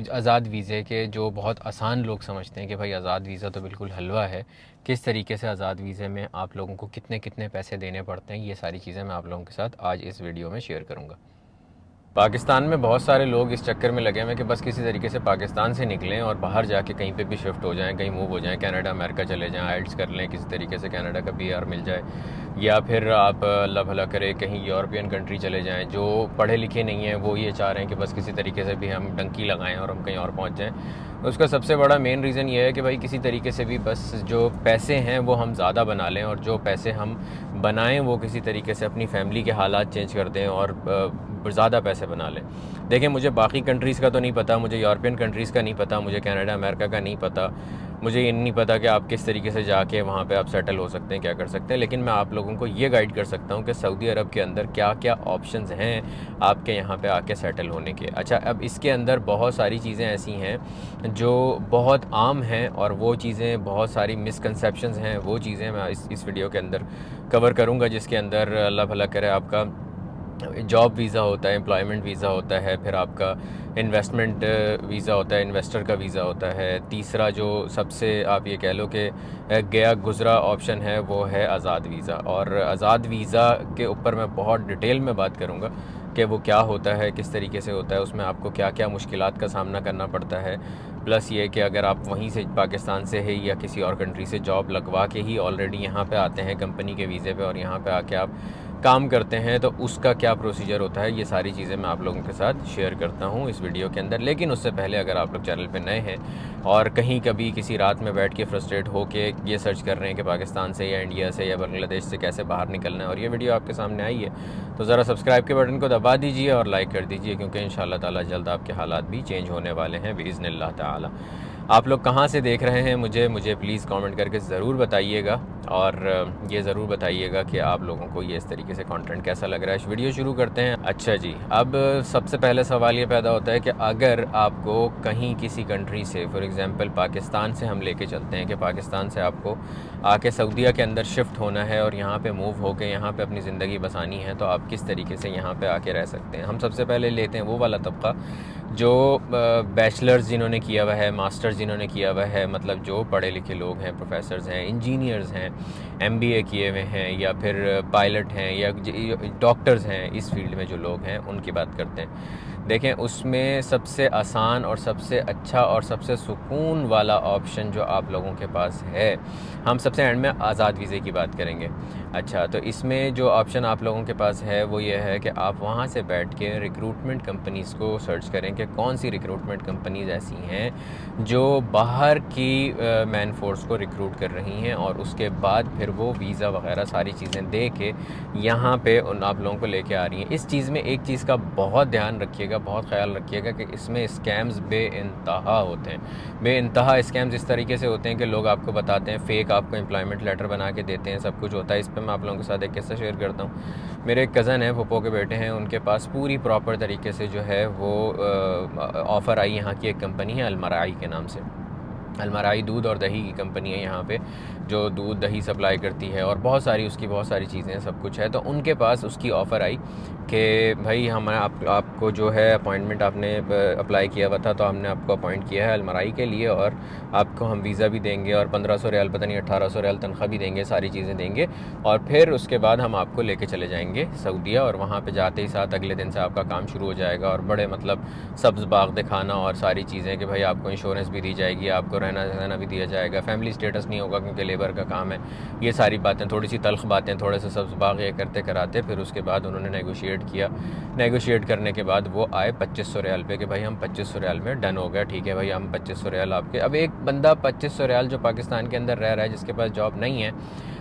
आज़ाद वीज़े के जो बहुत आसान लोग समझते हैं कि भाई आज़ाद वीज़ा तो बिल्कुल हलवा है, किस तरीके से आज़ाद वीज़े में आप लोगों को कितने कितने पैसे देने पड़ते हैं, ये सारी चीज़ें मैं आप लोगों के साथ आज इस वीडियो में शेयर करूँगा। पाकिस्तान में बहुत सारे लोग इस चक्कर में लगे हुए हैं कि बस किसी तरीके से पाकिस्तान से निकलें और बाहर जाके कहीं पे भी शिफ्ट हो जाएं, कहीं मूव हो जाएं, कनाडा अमेरिका चले जाएं, आइल्स कर लें, किसी तरीके से कनाडा का पीआर मिल जाए, या फिर आप अल्लाह भला करे कहीं यूरोपियन कंट्री चले जाएं। जो पढ़े लिखे नहीं हैं वो ये चाह रहे हैं कि बस किसी तरीके से भी हम डंकी लगाएं और हम कहीं और पहुंच जाएं। उसका सबसे बड़ा मेन रीज़न ये है कि भाई किसी तरीके से भी बस जो पैसे हैं वो हम ज़्यादा बना लें, और जो पैसे हम बनाएं वो किसी तरीके से अपनी फैमिली के हालात चेंज कर दें और ज़्यादा पैसे बना लें। देखें, मुझे बाकी कंट्रीज़ का तो नहीं पता, मुझे यूरोपियन कंट्रीज़ का नहीं पता, मुझे कनाडा अमेरिका का नहीं पता, मुझे ये नहीं पता कि आप किस तरीके से जाके वहाँ पे आप सेटल हो सकते हैं, क्या कर सकते हैं। लेकिन मैं आप लोगों को ये गाइड कर सकता हूँ कि सऊदी अरब के अंदर क्या क्या ऑप्शंस हैं आपके यहाँ पे आके सेटल होने के। अच्छा, अब इसके अंदर बहुत सारी चीज़ें ऐसी हैं जो बहुत आम हैं, और वो चीज़ें बहुत सारी मिसकंसेप्शंस हैं, वो चीज़ें मैं इस वीडियो के अंदर कवर करूँगा, जिसके अंदर अल्लाह भला करे आपका जॉब वीज़ा होता है, एम्प्लॉयमेंट वीज़ा होता है, फिर आपका इन्वेस्टमेंट वीज़ा होता है, इन्वेस्टर का वीज़ा होता है। तीसरा जो सबसे आप ये कह लो कि गया गुज़रा ऑप्शन है वो है आज़ाद वीज़ा। और आज़ाद वीज़ा के ऊपर मैं बहुत डिटेल में बात करूँगा कि वो क्या होता है, किस तरीके से होता है, उसमें आपको क्या क्या मुश्किलात का सामना करना पड़ता है। प्लस ये कि अगर आप वहीं से पाकिस्तान से है या किसी और कंट्री से जॉब लगवा के ही ऑलरेडी यहाँ पे आते हैं कंपनी के वीज़े पे और यहाँ पे आके आप काम करते हैं, तो उसका क्या प्रोसीजर होता है, ये सारी चीज़ें मैं आप लोगों के साथ शेयर करता हूँ इस वीडियो के अंदर। लेकिन उससे पहले अगर आप लोग चैनल पे नए हैं और कहीं कभी किसी रात में बैठ के फ्रस्ट्रेट हो के ये सर्च कर रहे हैं कि पाकिस्तान से या इंडिया से या बांग्लादेश से कैसे बाहर निकलना है, और ये वीडियो आपके सामने आई है, तो ज़रा सब्सक्राइब के बटन को दबा दीजिए और लाइक कर दीजिए, क्योंकि इंशाअल्लाह ताला जल्द आपके हालात भी चेंज होने वाले हैं बिइज़्निल्लाह ताला। आप लोग कहाँ से देख रहे हैं मुझे प्लीज़ कमेंट करके ज़रूर बताइएगा, और ये ज़रूर बताइएगा कि आप लोगों को ये इस तरीके से कंटेंट कैसा लग रहा है। वीडियो शुरू करते हैं। अच्छा जी, अब सबसे पहले सवाल ये पैदा होता है कि अगर आपको कहीं किसी कंट्री से, फॉर एग्ज़ाम्पल पाकिस्तान से हम लेके चलते हैं कि पाकिस्तान से आपको आके सऊदीया के अंदर शिफ्ट होना है और यहाँ पे मूव होकर यहाँ पे अपनी ज़िंदगी बसानी है, तो आप किस तरीके से यहाँ पे आके रह सकते हैं। हम सबसे पहले लेते हैं वो वाला तबका जो बैचलर्स जिन्होंने किया हुआ है, मास्टर्स जिन्होंने किया हुआ है, मतलब जो पढ़े लिखे लोग हैं, प्रोफेसर्स हैं, इंजीनियर्स हैं, एमबीए किए हुए हैं, या फिर पायलट हैं, या डॉक्टर्स हैं, इस फील्ड में जो लोग हैं उनकी बात करते हैं। देखें, उसमें सबसे आसान और सबसे अच्छा और सबसे सुकून वाला ऑप्शन जो आप लोगों के पास है, हम सबसे एंड में आज़ाद वीज़े की बात करेंगे। अच्छा, तो इसमें जो ऑप्शन आप लोगों के पास है वो ये है कि आप वहाँ से बैठ के रिक्रूटमेंट कंपनीज़ को सर्च करें कि कौन सी रिक्रूटमेंट कंपनीज़ ऐसी हैं जो बाहर की मैन फोर्स को रिक्रूट कर रही हैं, और उसके बाद फिर वो वीज़ा वगैरह सारी चीज़ें दे के यहाँ पे उन आप लोगों को लेके आ रही हैं। इस चीज़ में एक चीज़ का बहुत ध्यान रखिएगा, बहुत ख्याल रखिएगा कि इसमें स्कैम्स बेइंतहा होते हैं। बेइंतहा स्कैम्स इस तरीके से होते हैं कि लोग आपको बताते हैं, फ़ेक आपको एम्प्लॉयमेंट लेटर बना के देते हैं, सब कुछ होता है। इस पर मैं आप लोगों के साथ एक किस्सा शेयर करता हूँ। मेरे एक कज़न है, फूफो के बेटे हैं, उनके पास पूरी प्रॉपर तरीके से जो है वो ऑफ़र आई। यहाँ की एक कंपनी है अलमराई के नाम से। अलमराई दूध और दही की कंपनी है यहाँ पे, जो दूध दही सप्लाई करती है और बहुत सारी उसकी बहुत सारी चीज़ें सब कुछ है। तो उनके पास उसकी ऑफ़र आई कि भाई हमारा आपको जो है अपॉइंटमेंट आपने अप्लाई किया हुआ था, तो हमने आपको अपॉइंट किया है अलमराई के लिए, और आपको हम वीज़ा भी देंगे और 1500 रियाल, पता नहीं 1800 रियाल तनख्वाह भी देंगे, सारी चीज़ें देंगे, और फिर उसके बाद हम आपको लेके चले जाएंगे सऊदीया, और वहाँ पे जाते ही साथ अगले दिन से आपका काम शुरू हो जाएगा। और बड़े मतलब सब्ज़ बाग दिखाना और सारी चीज़ें कि भाई आपको इंश्योरेंस भी दी जाएगी, आपको रहना सहना भी दिया जाएगा, फैमिली स्टेटस नहीं होगा क्योंकि लेबर का काम है। ये सारी बातें, थोड़ी सी तल्ख बातें, थोड़े से सब्ज़ बाग ये करते कराते फिर उसके बाद उन्होंने नेगोशिएट किया। नेगोशिएट करने के बाद वो आए 2500 रियाल पे कि भाई हम 2500 रियाल में डन हो गया, ठीक है भाई हम 2500 रियाल आपके। अब एक बंदा 2500 रियाल जो पाकिस्तान के अंदर रह रहा है, जिसके पास जॉब नहीं है,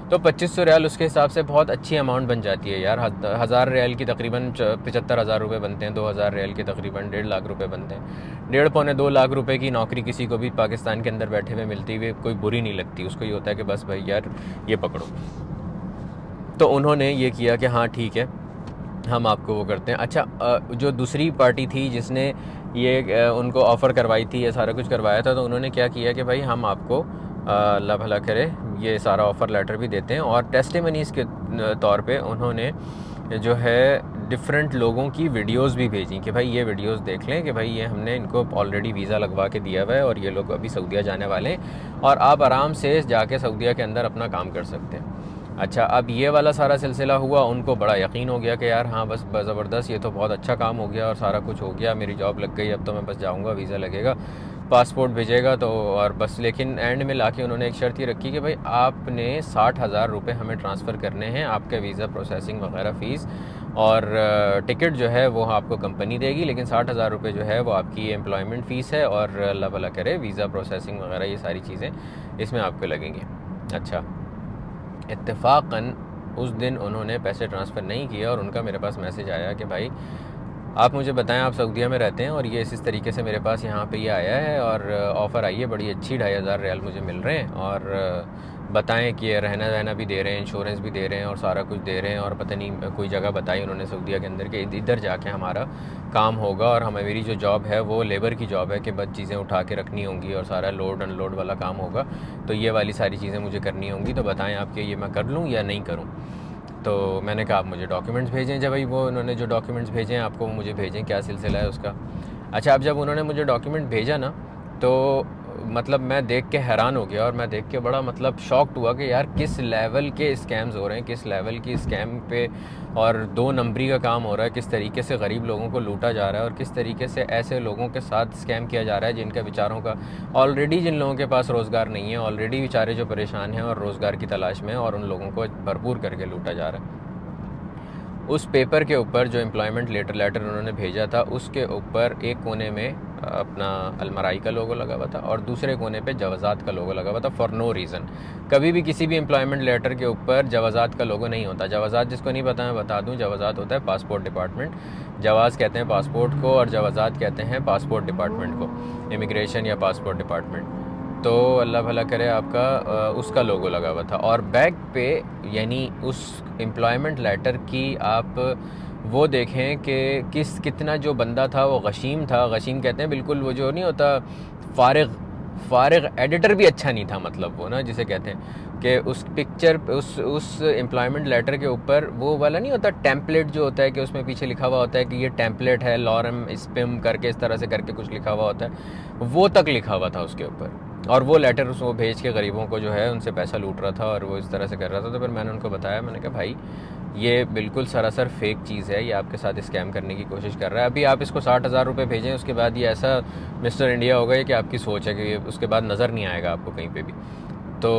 तो 2500 रियाल उसके हिसाब से बहुत अच्छी अमाउंट बन जाती है यार। 1000 रियाल की तकरीबन 75,000 रुपये बनते हैं, 2000 रियाल की तकरीबन 1.5 लाख रुपए बनते हैं। 1.5-2 लाख रुपए की नौकरी किसी को भी पाकिस्तान के अंदर बैठे हुए मिलती हुई कोई बुरी नहीं लगती, उसको ये होता है कि बस भाई यार ये पकड़ो। तो उन्होंने ये किया कि हाँ ठीक है, हम आपको वो करते हैं। अच्छा, जो दूसरी पार्टी थी जिसने ये उनको ऑफ़र करवाई थी, ये सारा कुछ करवाया था, तो उन्होंने क्या किया कि भाई हम आपको अल्लाह भला करे ये सारा ऑफ़र लेटर भी देते हैं, और टेस्टिमनीज़ के तौर पे उन्होंने जो है डिफरेंट लोगों की वीडियोस भी भेजी कि भाई ये वीडियोस देख लें कि भाई ये हमने इनको ऑलरेडी वीज़ा लगवा के दिया हुआ है और ये लोग अभी सऊदीया जाने वाले हैं और आप आराम से जाके सऊदीया के अंदर अपना काम कर सकते हैं। अच्छा, अब ये वाला सारा सिलसिला हुआ, उनको बड़ा यकीन हो गया कि यार हाँ बस ज़बरदस्त, ये तो बहुत अच्छा काम हो गया और सारा कुछ हो गया, मेरी जॉब लग गई, अब तो मैं बस जाऊँगा, वीज़ा लगेगा, पासपोर्ट भेजेगा तो और बस। लेकिन एंड में लाके उन्होंने एक शर्त ही रखी कि भाई आपने 60,000 रुपये हमें ट्रांसफ़र करने हैं, आपके वीज़ा प्रोसेसिंग वगैरह फ़ीस और टिकट जो है वो आपको कंपनी देगी, लेकिन 60,000 रुपये जो है वो आपकी एम्प्लॉयमेंट फ़ीस है और अल्लाह भला करे वीज़ा प्रोसेसिंग वगैरह ये सारी चीज़ें इसमें आपको लगेंगी। अच्छा, इत्तेफाकन उस दिन उन्होंने पैसे ट्रांसफ़र नहीं किए और उनका मेरे पास मैसेज आया कि भाई आप मुझे बताएं आप सऊदीया में रहते हैं और ये इस तरीके से मेरे पास यहाँ पे ये आया है और ऑफ़र आई है बड़ी अच्छी, 2,500 रियाल मुझे मिल रहे हैं और बताएं कि ये रहना वहना भी दे रहे हैं, इंश्योरेंस भी दे रहे हैं और सारा कुछ दे रहे हैं और पता नहीं कोई जगह बताई उन्होंने सऊदीया के अंदर कि इधर जाके हमारा काम होगा और हमें मेरी जो जॉब है वो लेबर की जॉब है कि बस चीज़ें उठा के रखनी होंगी और सारा लोड अनलोड वाला काम होगा, तो ये वाली सारी चीज़ें मुझे करनी होंगी, तो बताएं आप कि ये मैं कर लूँ या नहीं करूँ। तो मैंने कहा आप मुझे डॉक्यूमेंट्स भेजें, जब भाई वो उन्होंने जो डॉक्यूमेंट्स भेजे हैं आपको वो मुझे भेजें, क्या सिलसिला है उसका। अच्छा, अब जब उन्होंने मुझे डॉक्यूमेंट भेजा ना तो मतलब मैं देख के हैरान हो गया और मैं देख के बड़ा मतलब शॉक्ड हुआ कि यार किस लेवल के स्कैम्स हो रहे हैं, किस लेवल की स्कैम पे और 2 नंबरी का काम हो रहा है, किस तरीके से गरीब लोगों को लूटा जा रहा है और किस तरीके से ऐसे लोगों के साथ स्कैम किया जा रहा है जिनका बेचारों का ऑलरेडी, जिन लोगों के पास रोज़गार नहीं है, ऑलरेडी बेचारे जो परेशान हैं और रोज़गार की तलाश में हैं और उन लोगों को भरपूर करके लूटा जा रहा है। उस पेपर के ऊपर जो एम्प्लॉयमेंट लेटर उन्होंने भेजा था उसके ऊपर एक कोने में अपना अलमराई का लोगो लगा हुआ था और दूसरे कोने पे जवाज़ात का लोगो लगा हुआ था फॉर नो रीज़न। कभी भी किसी भी एम्प्लॉयमेंट लेटर के ऊपर जवाज़ात का लोगो नहीं होता। जवाज़ात जिसको नहीं पता मैं बता दूं, जवाज़ात होता है पासपोर्ट डिपार्टमेंट, जवाज़ कहते हैं पासपोर्ट को और जवाज़ात कहते हैं पासपोर्ट डिपार्टमेंट को, इमिग्रेशन या पासपोर्ट डिपार्टमेंट। तो अल्लाह भला करे आपका उसका लोगो लगा हुआ था और बैक पे, यानी उस एम्प्लॉयमेंट लेटर की आप वो देखें कि कितना जो बंदा था वो गशीम था। गशीम कहते हैं बिल्कुल, वो जो नहीं होता फारिग एडिटर भी अच्छा नहीं था, मतलब वो ना जिसे कहते हैं कि उस पिक्चर उस एम्प्लॉयमेंट लेटर के ऊपर वो वाला नहीं होता टेम्पलेट जो होता है कि उसमें पीछे लिखा हुआ होता है कि ये टेम्पलेट है, लॉरम स्पिम करके इस तरह से करके कुछ लिखा हुआ होता है, वो तक लिखा हुआ था उसके ऊपर। और वो लेटर उसको भेज के गरीबों को जो है उनसे पैसा लूट रहा था और वो इस तरह से कर रहा था। तो फिर मैंने उनको बताया, मैंने कहा भाई ये बिल्कुल सरासर फेक चीज़ है, ये आपके साथ स्कैम करने की कोशिश कर रहा है। अभी आप इसको 60,000 रुपये भेजें, उसके बाद ये ऐसा मिस्टर इंडिया होगा कि आपकी सोच है कि उसके बाद नज़र नहीं आएगा आपको कहीं पे भी। तो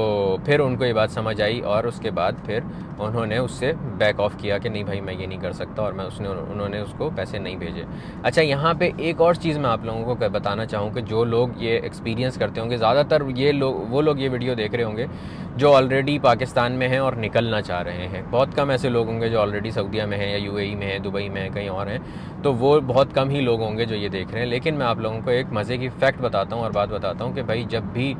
फिर उनको ये बात समझ आई और उसके बाद फिर उन्होंने उससे बैक ऑफ किया कि नहीं भाई मैं ये नहीं कर सकता और उन्होंने उसको पैसे नहीं भेजे। अच्छा, यहाँ पे एक और चीज़ मैं आप लोगों को बताना चाहूँ कि जो लोग ये एक्सपीरियंस करते होंगे, ज़्यादातर वो लोग ये वीडियो देख रहे होंगे जो ऑलरेडी पाकिस्तान में हैं और निकलना चाह रहे हैं। बहुत कम ऐसे लोग होंगे जो ऑलरेडी सऊदीया में हैं या यूएई में हैं, दुबई में हैं, कहीं और हैं, तो वो बहुत कम ही लोग होंगे जो ये देख रहे हैं। लेकिन मैं आप लोगों को एक मज़े की फ़ैक्ट बताता हूँ और बात बताता हूँ कि भाई जब भी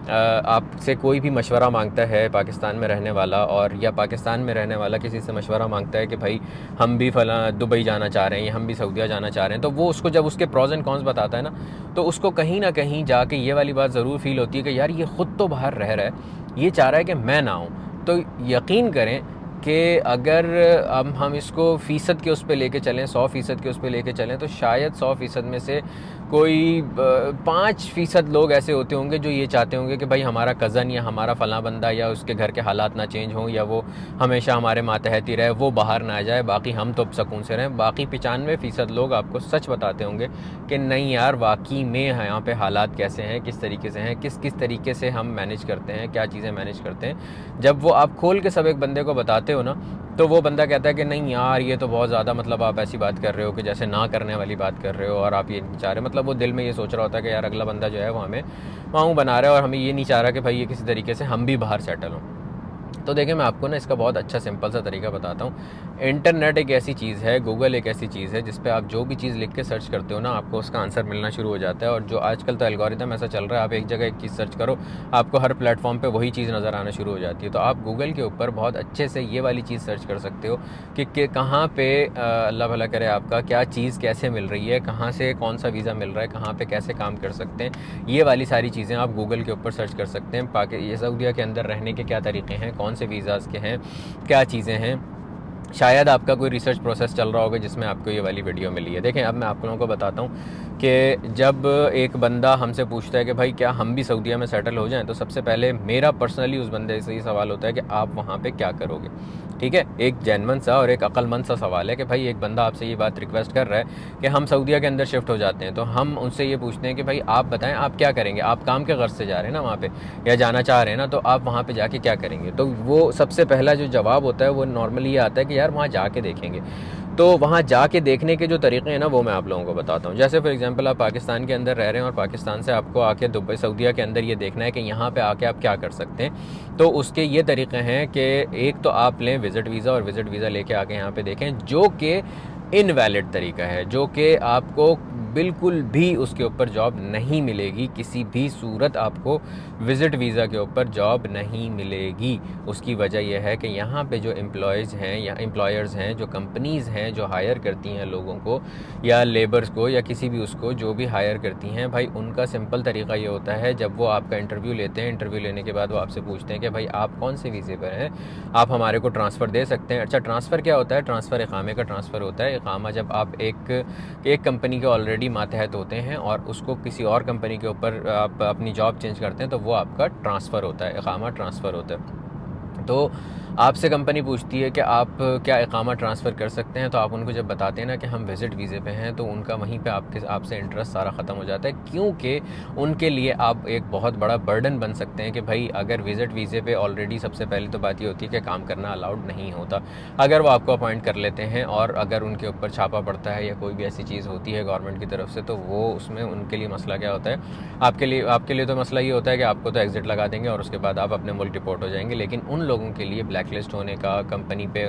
आपसे कोई भी मशवरा मांगता है पाकिस्तान में रहने वाला, और या पाकिस्तान में रहने वाला किसी से मशवरा मांगता है कि भाई हम भी फला दुबई जाना चाह रहे हैं या हम भी सऊदीया जाना चाह रहे हैं, तो वो उसको जब उसके प्रोज एंड कॉन्स बताता है ना, तो उसको कहीं ना कहीं जाके ये वाली बात ज़रूर फील होती है कि यार ये ख़ुद तो बाहर रह रहा है, ये चाह रहा है कि मैं ना आऊँ। तो यकीन करें कि अगर हम इसको फ़ीसद के उस पर लेके चलें, 100% के उस पर लेके चलें, तो शायद 100% में से कोई 5% लोग ऐसे होते होंगे जो ये चाहते होंगे कि भाई हमारा कज़न या हमारा फ़लाँ बंदा या उसके घर के हालात ना चेंज हों या वो हमेशा हमारे मातहत ही रहे, वो बाहर ना आ जाए, बाकी हम तो सुकून से रहें। बाकी 95% लोग आपको सच बताते होंगे कि नहीं यार वाकई में यहाँ पे हालात कैसे हैं, किस तरीके से हैं, किस तरीके से हम मैनेज करते हैं, क्या चीज़ें मैनेज करते हैं। जब वो आप खोल के सब एक बंदे को बताते हो ना, तो वो बंदा कहता है कि नहीं यार ये तो बहुत ज़्यादा, मतलब आप ऐसी बात कर रहे हो कि जैसे ना करने वाली बात कर रहे हो और आप ये नहीं चाह रहे, मतलब वो दिल में ये सोच रहा होता है कि यार अगला बंदा जो है वो हमें वहाँ बना रहा है और हमें ये नहीं चाह रहा कि भाई ये किसी तरीके से हम भी बाहर सेटल हों। तो देखिए मैं आपको ना इसका बहुत अच्छा सिंपल सा तरीका बताता हूँ। इंटरनेट एक ऐसी चीज़ है, गूगल एक ऐसी चीज़ है जिस पे आप जो भी चीज़ लिख के सर्च करते हो ना, आपको उसका आंसर मिलना शुरू हो जाता है। और जो आजकल तो एल्गोरिदम ऐसा चल रहा है, आप एक जगह एक चीज़ सर्च करो, आपको हर प्लेटफॉर्म पे वही चीज़ नज़र आना शुरू हो जाती है। तो आप गूगल के ऊपर बहुत अच्छे से ये वाली चीज़ सर्च कर सकते हो कि कहाँ पे अल्लाह भला करे आपका क्या चीज़ कैसे मिल रही है, कहाँ से कौन सा वीज़ा मिल रहा है, कहाँ पे कैसे काम कर सकते हैं। ये वाली सारी चीज़ें आप गूगल के ऊपर सर्च कर सकते हैं। ये सऊदीया के अंदर रहने के क्या तरीके हैं, कौन से वीज़ाज़ के हैं, क्या चीज़ें हैं, शायद आपका कोई रिसर्च प्रोसेस चल रहा होगा जिसमें आपको ये वाली वीडियो मिली है। देखें, अब मैं आप लोगों को बताता हूँ कि जब एक बंदा हमसे पूछता है कि भाई क्या हम भी सऊदीया में सेटल हो जाएं, तो सबसे पहले मेरा पर्सनली उस बंदे से ये सवाल होता है कि आप वहाँ पे क्या करोगे। ठीक है, एक जेन्युइन सा और एक अक्लमंद सा सवाल है कि भाई एक बंदा आपसे ये बात रिक्वेस्ट कर रहा है कि हम सऊदीया के अंदर शिफ्ट हो जाते हैं, तो हम उनसे ये पूछते हैं कि भाई आप बताएं आप क्या करेंगे। आप काम के गर्ज से जा रहे हैं ना वहाँ पे, या जाना चाह रहे हैं ना, तो आप वहाँ पे जाके क्या करेंगे। तो वो सबसे पहला जो जवाब होता है वो नॉर्मली ये आता है कि यार वहाँ जाके देखेंगे। तो वहाँ जाके देखने के जो तरीक़े हैं ना, वो मैं आप लोगों को बताता हूँ। जैसे फॉर एग्जांपल आप पाकिस्तान के अंदर रह रहे हैं और पाकिस्तान से आपको आके दुबई सऊदीया के अंदर ये देखना है कि यहाँ पे आके आप क्या कर सकते हैं। तो उसके ये तरीक़े हैं कि एक तो आप लें विज़िट वीज़ा, और विज़िट वीज़ा लेके आके यहाँ पे देखें, जो कि इनवैलिड तरीका है, जो कि आपको बिल्कुल भी उसके ऊपर जॉब नहीं मिलेगी। किसी भी सूरत आपको विज़िट वीज़ा के ऊपर जॉब नहीं मिलेगी। उसकी वजह यह है कि यहाँ पे जो एम्प्लॉयज़ हैं या एम्प्लॉयर्स हैं, जो कंपनीज़ हैं जो हायर करती हैं लोगों को या लेबर्स को या किसी भी उसको जो भी हायर करती हैं, भाई उनका सिंपल तरीका ये होता है, जब वो आपका इंटरव्यू लेते हैं, इंटरव्यू लेने के बाद वो आपसे पूछते हैं कि भाई आप कौन से वीज़े पर हैं, आप हमारे को ट्रांसफ़र दे सकते हैं। अच्छा, ट्रांसफ़र क्या होता है? ट्रांसफ़र इकामे का ट्रांसफ़र होता है। इकामा जब आप एक कंपनी के ऑलरेडी मातहत होते हैं और उसको किसी और कंपनी के ऊपर आप अपनी जॉब चेंज करते हैं, तो वो आपका ट्रांसफ़र होता है, इकामा ट्रांसफ़र होता है। तो आपसे कंपनी पूछती है कि आप क्या इकामा ट्रांसफ़र कर सकते हैं, तो आप उनको जब बताते हैं ना कि हम विज़िट वीज़े पे हैं, तो उनका वहीं पे आपसे इंटरेस्ट सारा ख़त्म हो जाता है, क्योंकि उनके लिए आप एक बहुत बड़ा बर्डन बन सकते हैं कि भाई अगर विज़िट वीज़े पे ऑलरेडी सबसे पहले तो बात ये होती है कि काम करना अलाउड नहीं होता। अगर वो आपको अपॉइंट कर लेते हैं और अगर उनके ऊपर छापा पड़ता है या कोई भी ऐसी चीज़ होती है गवर्नमेंट की तरफ से, तो वो उसमें उनके लिए मसला क्या होता है, आपके लिए तो मसला ये होता है कि आपको तो एग्ज़िट लगा देंगे और उसके बाद आप अपने मुल्क डिपोर्ट हो जाएंगे। लेकिन उन लोगों के लिए ब्लैक लिस्ट होने का, कंपनी पे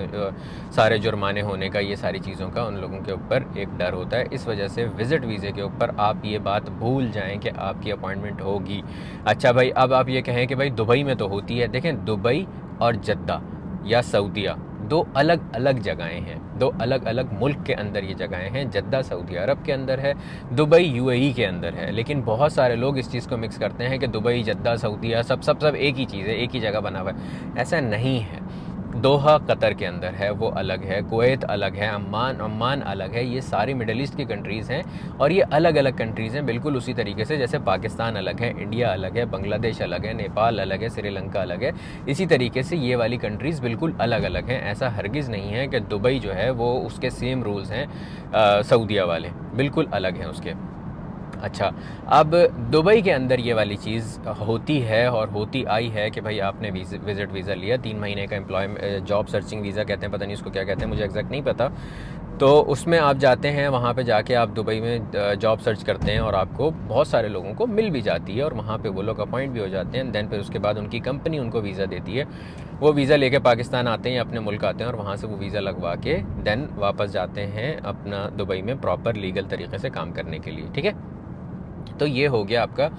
सारे जुर्माने होने का, ये सारी चीज़ों का उन लोगों के ऊपर एक डर होता है। इस वजह से विज़िट वीज़े के ऊपर आप ये बात भूल जाएं कि आपकी अपॉइंटमेंट होगी। अच्छा भाई, अब आप ये कहें कि भाई दुबई में तो होती है। देखें, दुबई और जद्दा या सऊदीया दो अलग अलग जगहें हैं, दो अलग अलग मुल्क के अंदर ये जगहें हैं। जद्दा सऊदी अरब के अंदर है, दुबई यूएई के अंदर है। लेकिन बहुत सारे लोग इस चीज़ को मिक्स करते हैं कि दुबई, जद्दा, सऊदीया सब एक ही चीज़ है, एक ही जगह बना हुआ है। ऐसा नहीं है। दोहा कतर के अंदर है, वो अलग है। कुवैत अलग है, अम्मान अलग है। ये सारी मिडल ईस्ट की कंट्रीज़ हैं और ये अलग अलग कंट्रीज़ हैं, बिल्कुल उसी तरीके से जैसे पाकिस्तान अलग है, इंडिया अलग है, बांग्लादेश अलग है, नेपाल अलग है, श्रीलंका अलग है। इसी तरीके से ये वाली कंट्रीज़ बिल्कुल अलग अलग हैं। ऐसा हरगिज़ नहीं है कि दुबई जो है वो उसके सेम रूल्स हैं सऊदीया वाले, बिल्कुल अलग हैं उसके। अच्छा, अब दुबई के अंदर ये वाली चीज़ होती है और होती आई है कि भाई आपने विज़िट वीज़ा लिया, 3 महीने का जॉब सर्चिंग वीज़ा कहते हैं, पता नहीं उसको क्या कहते हैं, मुझे एग्जैक्ट नहीं पता। तो उसमें आप जाते हैं, वहाँ पे जाके आप दुबई में जॉब सर्च करते हैं और आपको बहुत सारे लोगों को मिल भी जाती है और वहाँ पे वो लोग अपॉइंट भी हो जाते हैं। दैन फिर उसके बाद उनकी कंपनी उनको वीज़ा देती है। वो वीज़ा लेके पाकिस्तान आते हैं या अपने मुल्क आते हैं और वहाँ से वो वीज़ा लगवा के दैन वापस जाते हैं अपना दुबई में प्रॉपर लीगल तरीके से काम करने के लिए। ठीक है, तो ये हो गया आपका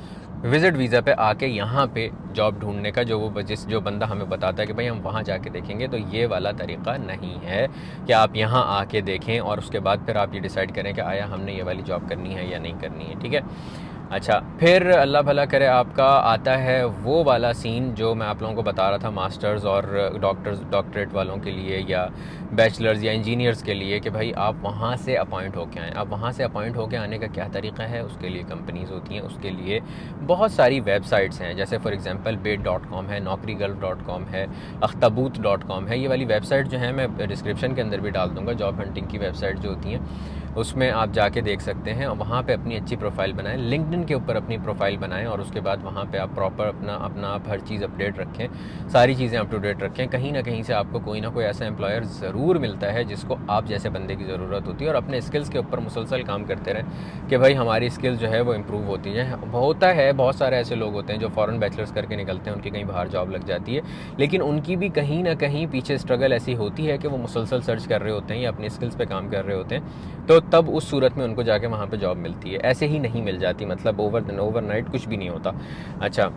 विज़िट वीज़ा पे आके यहाँ पे जॉब ढूंढने का, जो बंदा हमें बताता है कि भाई हम वहाँ जाके देखेंगे। तो ये वाला तरीक़ा नहीं है कि आप यहाँ आके देखें और उसके बाद फिर आप ये डिसाइड करें कि आया हमने ये वाली जॉब करनी है या नहीं करनी है। ठीक है, अच्छा, फिर अल्लाह भला करे आपका आता है वो वाला सीन जो मैं आप लोगों को बता रहा था मास्टर्स और डॉक्टरेट वालों के लिए या बैचलर्स या इंजीनियर्स के लिए, कि भाई आप वहाँ से अपॉइंट होके आएँ। अब वहाँ से अपॉइंट होके आने का क्या तरीका है, उसके लिए कंपनीज़ होती हैं, उसके लिए बहुत सारी वेबसाइट्स हैं। जैसे फॉर एग्जांपल bait.com है, naukriGulf.com है, akhtabooth.com है। ये वाली वेबसाइट जो है मैं डिस्क्रिप्शन के अंदर भी डाल दूँगा। जॉब हंटिंग की वेबसाइट जो होती हैं उसमें आप जाके देख सकते हैं और वहाँ पे अपनी अच्छी प्रोफाइल बनाएं, लिंक्डइन के ऊपर अपनी प्रोफाइल बनाएं और उसके बाद वहाँ पे आप प्रॉपर अपना आप हर चीज़ अपडेट रखें, सारी चीज़ें अप टू डेट रखें। कहीं ना कहीं से आपको कोई ना कोई ऐसा एम्प्लॉयर ज़रूर मिलता है जिसको आप जैसे बंदे की ज़रूरत होती है, और अपने स्किल्स के ऊपर मुसलसल काम करते रहें कि भाई हमारी स्किल्स जो है वो इम्प्रूव होती है। होता है बहुत सारे ऐसे लोग होते हैं जो फ़ॉरेन बैचलर्स करके निकलते हैं, उनकी कहीं बाहर जॉब लग जाती है, लेकिन उनकी भी कहीं ना कहीं पीछे स्ट्रगल ऐसी होती है कि वो मुसलसल सर्च कर रहे होते हैं या अपनी स्किल्स पे काम कर रहे होते हैं, तो तब उस सूरत में उनको जाके वहाँ पे जॉब मिलती है। ऐसे ही नहीं मिल जाती, मतलब ओवरनाइट कुछ भी नहीं होता। अच्छा,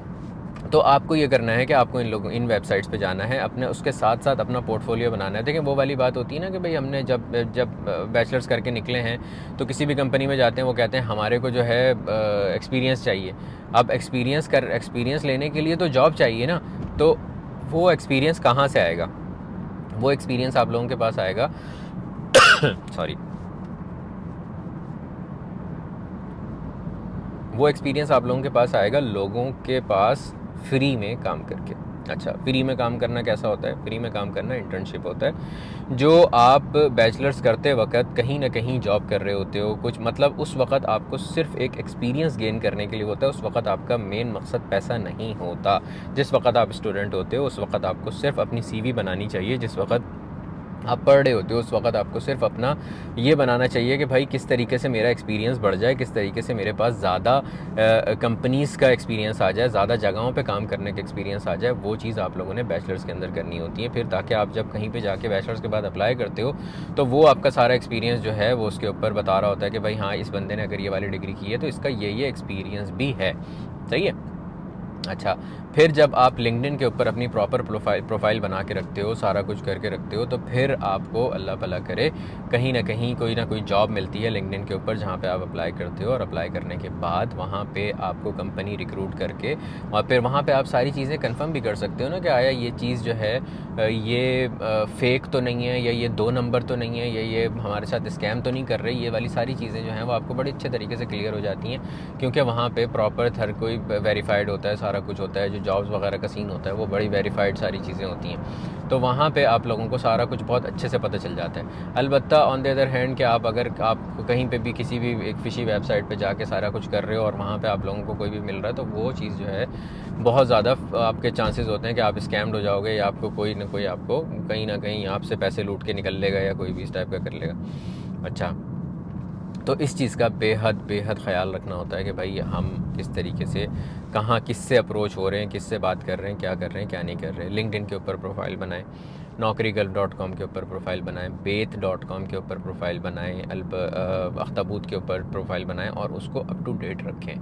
तो आपको ये करना है कि आपको इन वेबसाइट्स पे जाना है, अपने उसके साथ साथ अपना पोर्टफोलियो बनाना है। देखें, वो वाली बात होती है ना कि भाई हमने जब बैचलर्स करके निकले हैं तो किसी भी कंपनी में जाते हैं, वो कहते हैं हमारे को जो है एक्सपीरियंस चाहिए। अब एक्सपीरियंस लेने के लिए तो जॉब चाहिए ना, तो वो एक्सपीरियंस कहाँ से आएगा? वो एक्सपीरियंस आप लोगों के पास आएगा सॉरी, वो एक्सपीरियंस आप लोगों के पास आएगा लोगों के पास फ्री में काम करके। अच्छा, फ्री में काम करना कैसा होता है? फ्री में काम करना इंटर्नशिप होता है। जो आप बैचलर्स करते वक्त कहीं ना कहीं जॉब कर रहे होते हो कुछ, मतलब उस वक्त आपको सिर्फ एक एक्सपीरियंस गेन करने के लिए होता है। उस वक्त आपका मेन मकसद पैसा नहीं होता। जिस वक्त आप स्टूडेंट होते हो उस वक्त आपको सिर्फ अपनी सीवी बनानी चाहिए। जिस वक्त आप पढ़ रहे होते हो उस वक्त आपको सिर्फ अपना ये बनाना चाहिए कि भाई किस तरीके से मेरा एक्सपीरियंस बढ़ जाए, किस तरीके से मेरे पास ज़्यादा कंपनीज़ का एक्सपीरियंस आ जाए, ज़्यादा जगहों पे काम करने का एक्सपीरियंस आ जाए। वो चीज़ आप लोगों ने बैचलर्स के अंदर करनी होती है फिर, ताकि आप जब कहीं पे जाके बैचलर्स के बाद अप्लाई करते हो तो वो आपका सारा एक्सपीरियंस जो है वो उसके ऊपर बता रहा होता है कि भाई हाँ, इस बंदे ने अगर ये वाली डिग्री की है तो इसका ये एक्सपीरियंस भी है। सही है। अच्छा, फिर जब आप लिंक्डइन के ऊपर अपनी प्रॉपर प्रोफाइल बना के रखते हो, सारा कुछ करके रखते हो, तो फिर आपको अल्लाह भला करे कहीं ना कहीं कोई ना कोई जॉब मिलती है लिंक्डइन के ऊपर जहाँ पे आप अप्लाई करते हो। और अप्लाई करने के बाद वहाँ पे आपको कंपनी रिक्रूट करके और फिर वहाँ पे आप सारी चीज़ें कंफर्म भी कर सकते हो ना कि आया ये चीज़ जो है ये फेक तो नहीं है, या ये 2 नंबर तो नहीं है, या ये हमारे साथ स्कैम तो नहीं कर रही। ये वाली सारी चीज़ें जो हैं वो आपको बड़े अच्छे तरीके से क्लियर हो जाती हैं, क्योंकि वहाँ पे प्रॉपर हर कोई वेरीफाइड होता है, सारा कुछ होता है। जो जॉब्स वगैरह का सीन होता है वो बड़ी वेरीफाइड सारी चीज़ें होती हैं, तो वहाँ पे आप लोगों को सारा कुछ बहुत अच्छे से पता चल जाता है। अलबत्ता ऑन द अदर हैंड कि आप अगर आप कहीं पे भी किसी भी एक फिशी वेबसाइट पे जाके सारा कुछ कर रहे हो और वहाँ पे आप लोगों को कोई भी मिल रहा है, तो वो चीज़ जो है बहुत ज़्यादा आपके चांसेस होते हैं कि आप स्कैम्ड हो जाओगे, या आपको कोई ना कोई आपको कहीं ना कहीं आपसे पैसे लूट के निकल लेगा, या कोई भी इस टाइप का कर लेगा। अच्छा, तो इस चीज़ का बेहद बेहद ख़्याल रखना होता है कि भाई हम किस तरीके से कहाँ किससे अप्रोच हो रहे हैं, किससे बात कर रहे हैं, क्या कर रहे हैं, क्या नहीं कर रहे हैं। लिंक्डइन के ऊपर प्रोफाइल बनाएं, naukrigal.com के ऊपर प्रोफाइल बनाएं, बेथ.com के ऊपर प्रोफाइल बनाएं, अख्ताबूत के ऊपर प्रोफाइल बनाएं और उसको अप टू डेट रखें।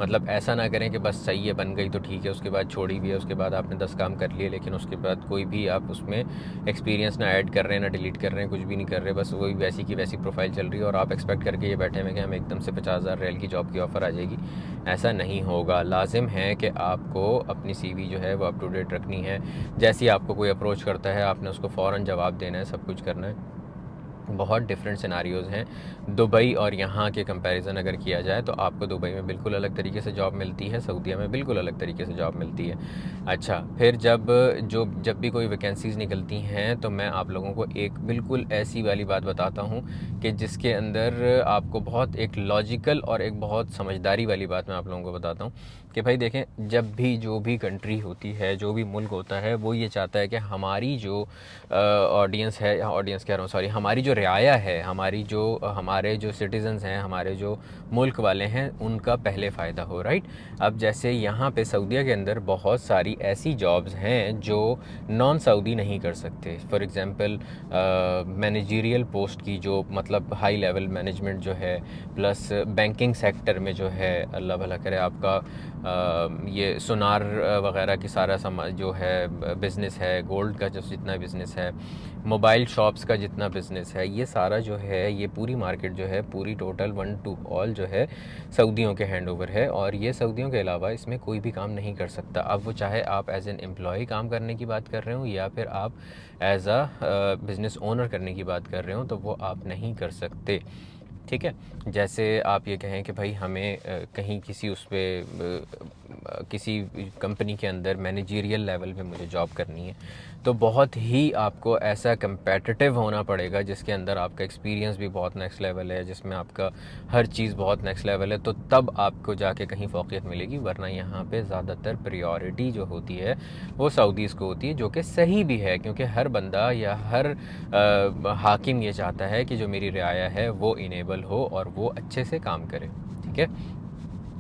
मतलब ऐसा ना करें कि बस सही है बन गई तो ठीक है, उसके बाद छोड़ी भी है, उसके बाद आपने 10 काम कर लिए, लेकिन उसके बाद कोई भी आप उसमें एक्सपीरियंस ना ऐड कर रहे हैं, ना डिलीट कर रहे हैं, कुछ भी नहीं कर रहे, बस वही वैसी की वैसी प्रोफाइल चल रही है और आप एक्सपेक्ट करके ये बैठे हुए कि हमें एकदम से 50,000 रियाल की जॉब की ऑफ़र आ जाएगी। ऐसा नहीं होगा। लाजिम है कि आपको अपनी सीवी जो है वो अप टू डेट रखनी है। जैसे ही आपको कोई अप्रोच करता है आपने उसको फ़ौरन जवाब देना है, सब कुछ करना है। बहुत डिफरेंट सिनारियोज़ हैं दुबई और यहाँ के कंपैरिजन अगर किया जाए, तो आपको दुबई में बिल्कुल अलग तरीके से जॉब मिलती है, सऊदीया में बिल्कुल अलग तरीके से जॉब मिलती है। अच्छा, फिर जब भी कोई वैकेंसीज़ निकलती हैं तो मैं आप लोगों को एक बिल्कुल ऐसी वाली बात बताता हूँ कि जिसके अंदर आपको बहुत एक लॉजिकल और एक बहुत समझदारी वाली बात मैं आप लोगों को बताता हूँ कि भाई देखें, जब भी जो भी कंट्री होती है, जो भी मुल्क होता है, वो ये चाहता है कि हमारी जो ऑडियंस है, ऑडियंस कह रहा हूँ सॉरी, हमारी जो रियाया है, हमारे जो सिटीज़न्स हैं, हमारे जो मुल्क वाले हैं, उनका पहले फ़ायदा हो, राइट। अब जैसे यहाँ पे सऊदीया के अंदर बहुत सारी ऐसी जॉब्स हैं जो नॉन सऊदी नहीं कर सकते। फॉर एग्ज़ाम्पल मैनेजरियल पोस्ट की, जो मतलब हाई लेवल मैनेजमेंट जो है, प्लस बैंकिंग सेक्टर में जो है, अल्लाह भला करे आपका ये सुनार वगैरह की सारा जो है बिज़नेस है, गोल्ड का जो जितना बिज़नेस है, मोबाइल शॉप्स का जितना बिज़नेस है, ये सारा जो है, ये पूरी मार्केट जो है, पूरी टोटल 1 to ऑल जो है सऊदियों के हैंड ओवर है। और ये सऊदियों के अलावा इसमें कोई भी काम नहीं कर सकता। अब वो चाहे आप एज एन एम्प्लॉय काम करने की बात कर रहे हो, या फिर आप एज अ बिज़नेस ओनर करने की बात कर रहे हो, तो वो आप नहीं कर सकते। ठीक है। जैसे आप ये कहें कि भाई हमें कहीं किसी उस पे किसी कंपनी के अंदर मैनेजरियल लेवल पे मुझे जॉब करनी है, तो बहुत ही आपको ऐसा कम्पेटिटिव होना पड़ेगा जिसके अंदर आपका एक्सपीरियंस भी बहुत नेक्स्ट लेवल है, जिसमें आपका हर चीज़ बहुत नेक्स्ट लेवल है, तो तब आपको जाके कहीं फ़ौक़ियत मिलेगी। वरना यहाँ पे ज़्यादातर प्रायोरिटी जो होती है वो सऊदीज़ को होती है, जो कि सही भी है, क्योंकि हर बंदा या हर हाकिम ये चाहता है कि जो मेरी रियाया है वो इनेबल हो और वो अच्छे से काम करे। ठीक है।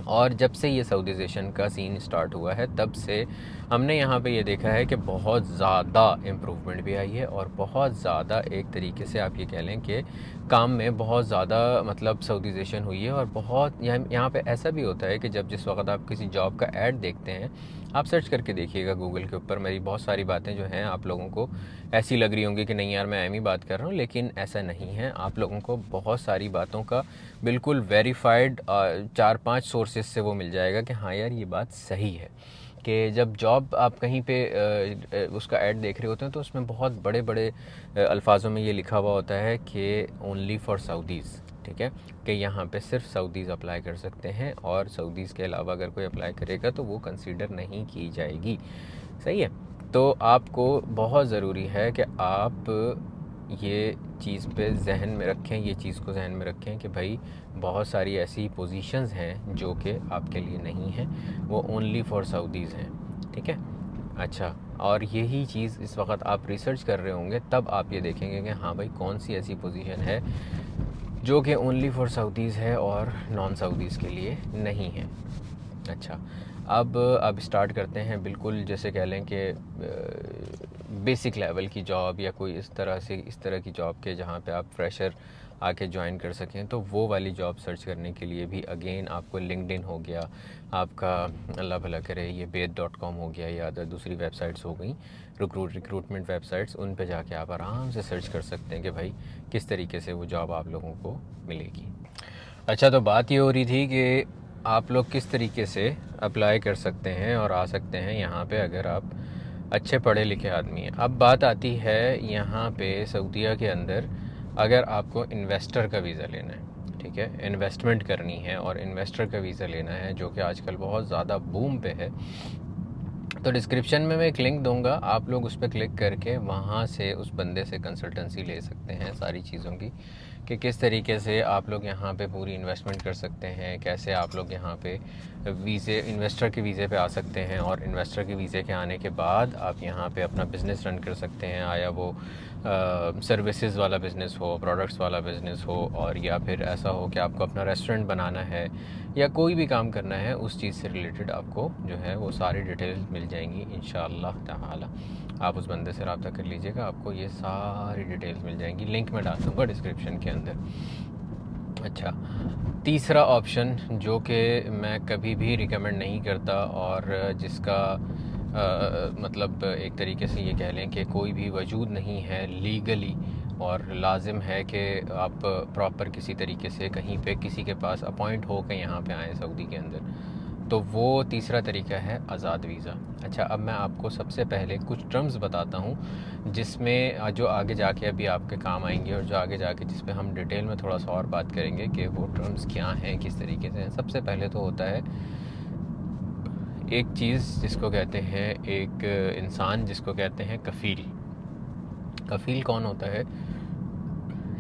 और जब से ये सऊदीज़ेशन का सीन स्टार्ट हुआ है, तब से हमने यहाँ पे ये देखा है कि बहुत ज़्यादा इम्प्रूवमेंट भी आई है, और बहुत ज़्यादा एक तरीके से आप ये कह लें कि काम में बहुत ज़्यादा मतलब सऊदीज़ेशन हुई है। और बहुत यहाँ पे ऐसा भी होता है कि जिस वक्त आप किसी जॉब का ऐड देखते हैं, आप सर्च करके देखिएगा गूगल के ऊपर, मेरी बहुत सारी बातें जो हैं आप लोगों को ऐसी लग रही होंगी कि नहीं यार मैं एम ही बात कर रहा हूँ, लेकिन ऐसा नहीं है। आप लोगों को बहुत सारी बातों का बिल्कुल वेरीफाइड 4-5 सोर्सेज से वो मिल जाएगा कि हाँ यार ये बात सही है। कि जब जॉब आप कहीं पे उसका ऐड देख रहे होते हैं तो उसमें बहुत बड़े बड़े अल्फाजों में ये लिखा हुआ होता है कि ओनली फॉर सऊदीज़, ठीक है, कि यहाँ पे सिर्फ सऊदीज़ अप्लाई कर सकते हैं और सऊदीज़ के अलावा अगर कोई अप्लाई करेगा तो वो कंसीडर नहीं की जाएगी। सही है। तो आपको बहुत ज़रूरी है कि आप ये चीज़ पे जहन में रखें, ये चीज़ को जहन में रखें कि भाई बहुत सारी ऐसी पोजीशंस हैं जो कि आपके लिए नहीं हैं, वो ओनली फॉर सऊदीज़ हैं, ठीक है। अच्छा, और यही चीज़ इस वक्त आप रिसर्च कर रहे होंगे, तब आप ये देखेंगे कि हाँ भाई कौन सी ऐसी पोजीशन है जो कि ओनली फॉर सऊदीज़ है और नॉन सऊदीज़ के लिए नहीं है। अच्छा, अब स्टार्ट करते हैं, बिल्कुल जैसे कह लें कि बेसिक लेवल की जॉब या कोई इस तरह की जॉब के जहाँ पे आप फ्रेशर आके ज्वाइन कर सकें, तो वो वाली जॉब सर्च करने के लिए भी अगेन आपको लिंक्डइन हो गया, आपका अल्लाह भला करे ये बेद.com हो गया या अदर दूसरी वेबसाइट्स हो गई, रिक्रूटमेंट वेबसाइट्स, उन पे जाके आप आराम से सर्च कर सकते हैं कि भाई किस तरीके से वो जॉब आप लोगों को मिलेगी। अच्छा, तो बात ये हो रही थी कि आप लोग किस तरीके से अप्लाई कर सकते हैं और आ सकते हैं यहाँ पे अगर आप अच्छे पढ़े लिखे आदमी हैं। अब बात आती है यहाँ पे सऊदीया के अंदर, अगर आपको इन्वेस्टर का वीज़ा लेना है, ठीक है, इन्वेस्टमेंट करनी है और इन्वेस्टर का वीज़ा लेना है, जो कि आजकल बहुत ज़्यादा बूम पे है, तो डिस्क्रिप्शन में मैं एक लिंक दूंगा, आप लोग उस पर क्लिक करके वहाँ से उस बंदे से कंसल्टेंसी ले सकते हैं सारी चीज़ों की, कि किस तरीके से आप लोग यहाँ पे पूरी इन्वेस्टमेंट कर सकते हैं, कैसे आप लोग यहाँ पे वीज़े, इन्वेस्टर के वीज़े पे आ सकते हैं और इन्वेस्टर के वीज़े के आने के बाद आप यहाँ पे अपना बिज़नेस रन कर सकते हैं, आया वो सर्विसेज वाला बिज़नेस हो, प्रोडक्ट्स वाला बिज़नेस हो, और या फिर ऐसा हो कि आपको अपना रेस्टोरेंट बनाना है या कोई भी काम करना है, उस चीज़ से रिलेटेड आपको जो है वो सारी डिटेल्स मिल जाएंगी इंशाअल्लाह ताला। आप उस बंदे से रब्ता कर लीजिएगा, आपको ये सारी डिटेल्स मिल जाएंगी, लिंक मैं डाल दूँगा डिस्क्रिप्शन के अंदर। अच्छा, तीसरा ऑप्शन जो कि मैं कभी भी रिकमेंड नहीं करता और जिसका मतलब एक तरीके से ये कह लें कि कोई भी वजूद नहीं है लीगली, और लाजिम है कि आप प्रॉपर किसी तरीके से कहीं पे किसी के पास अपॉइंट हो के यहाँ पे आएँ सऊदी के अंदर, तो वो तीसरा तरीका है आज़ाद वीज़ा। अच्छा, अब मैं आपको सबसे पहले कुछ टर्म्स बताता हूँ जिसमें जो आगे जाके अभी आपके काम आएंगे और जो आगे जाके जिस पे हम डिटेल में थोड़ा सा और बात करेंगे कि वो टर्म्स क्या हैं, किस तरीके से हैं। सबसे पहले तो होता है एक चीज़ जिसको कहते हैं, एक इंसान जिसको कहते हैं कफ़ील। कफ़ील कौन होता है?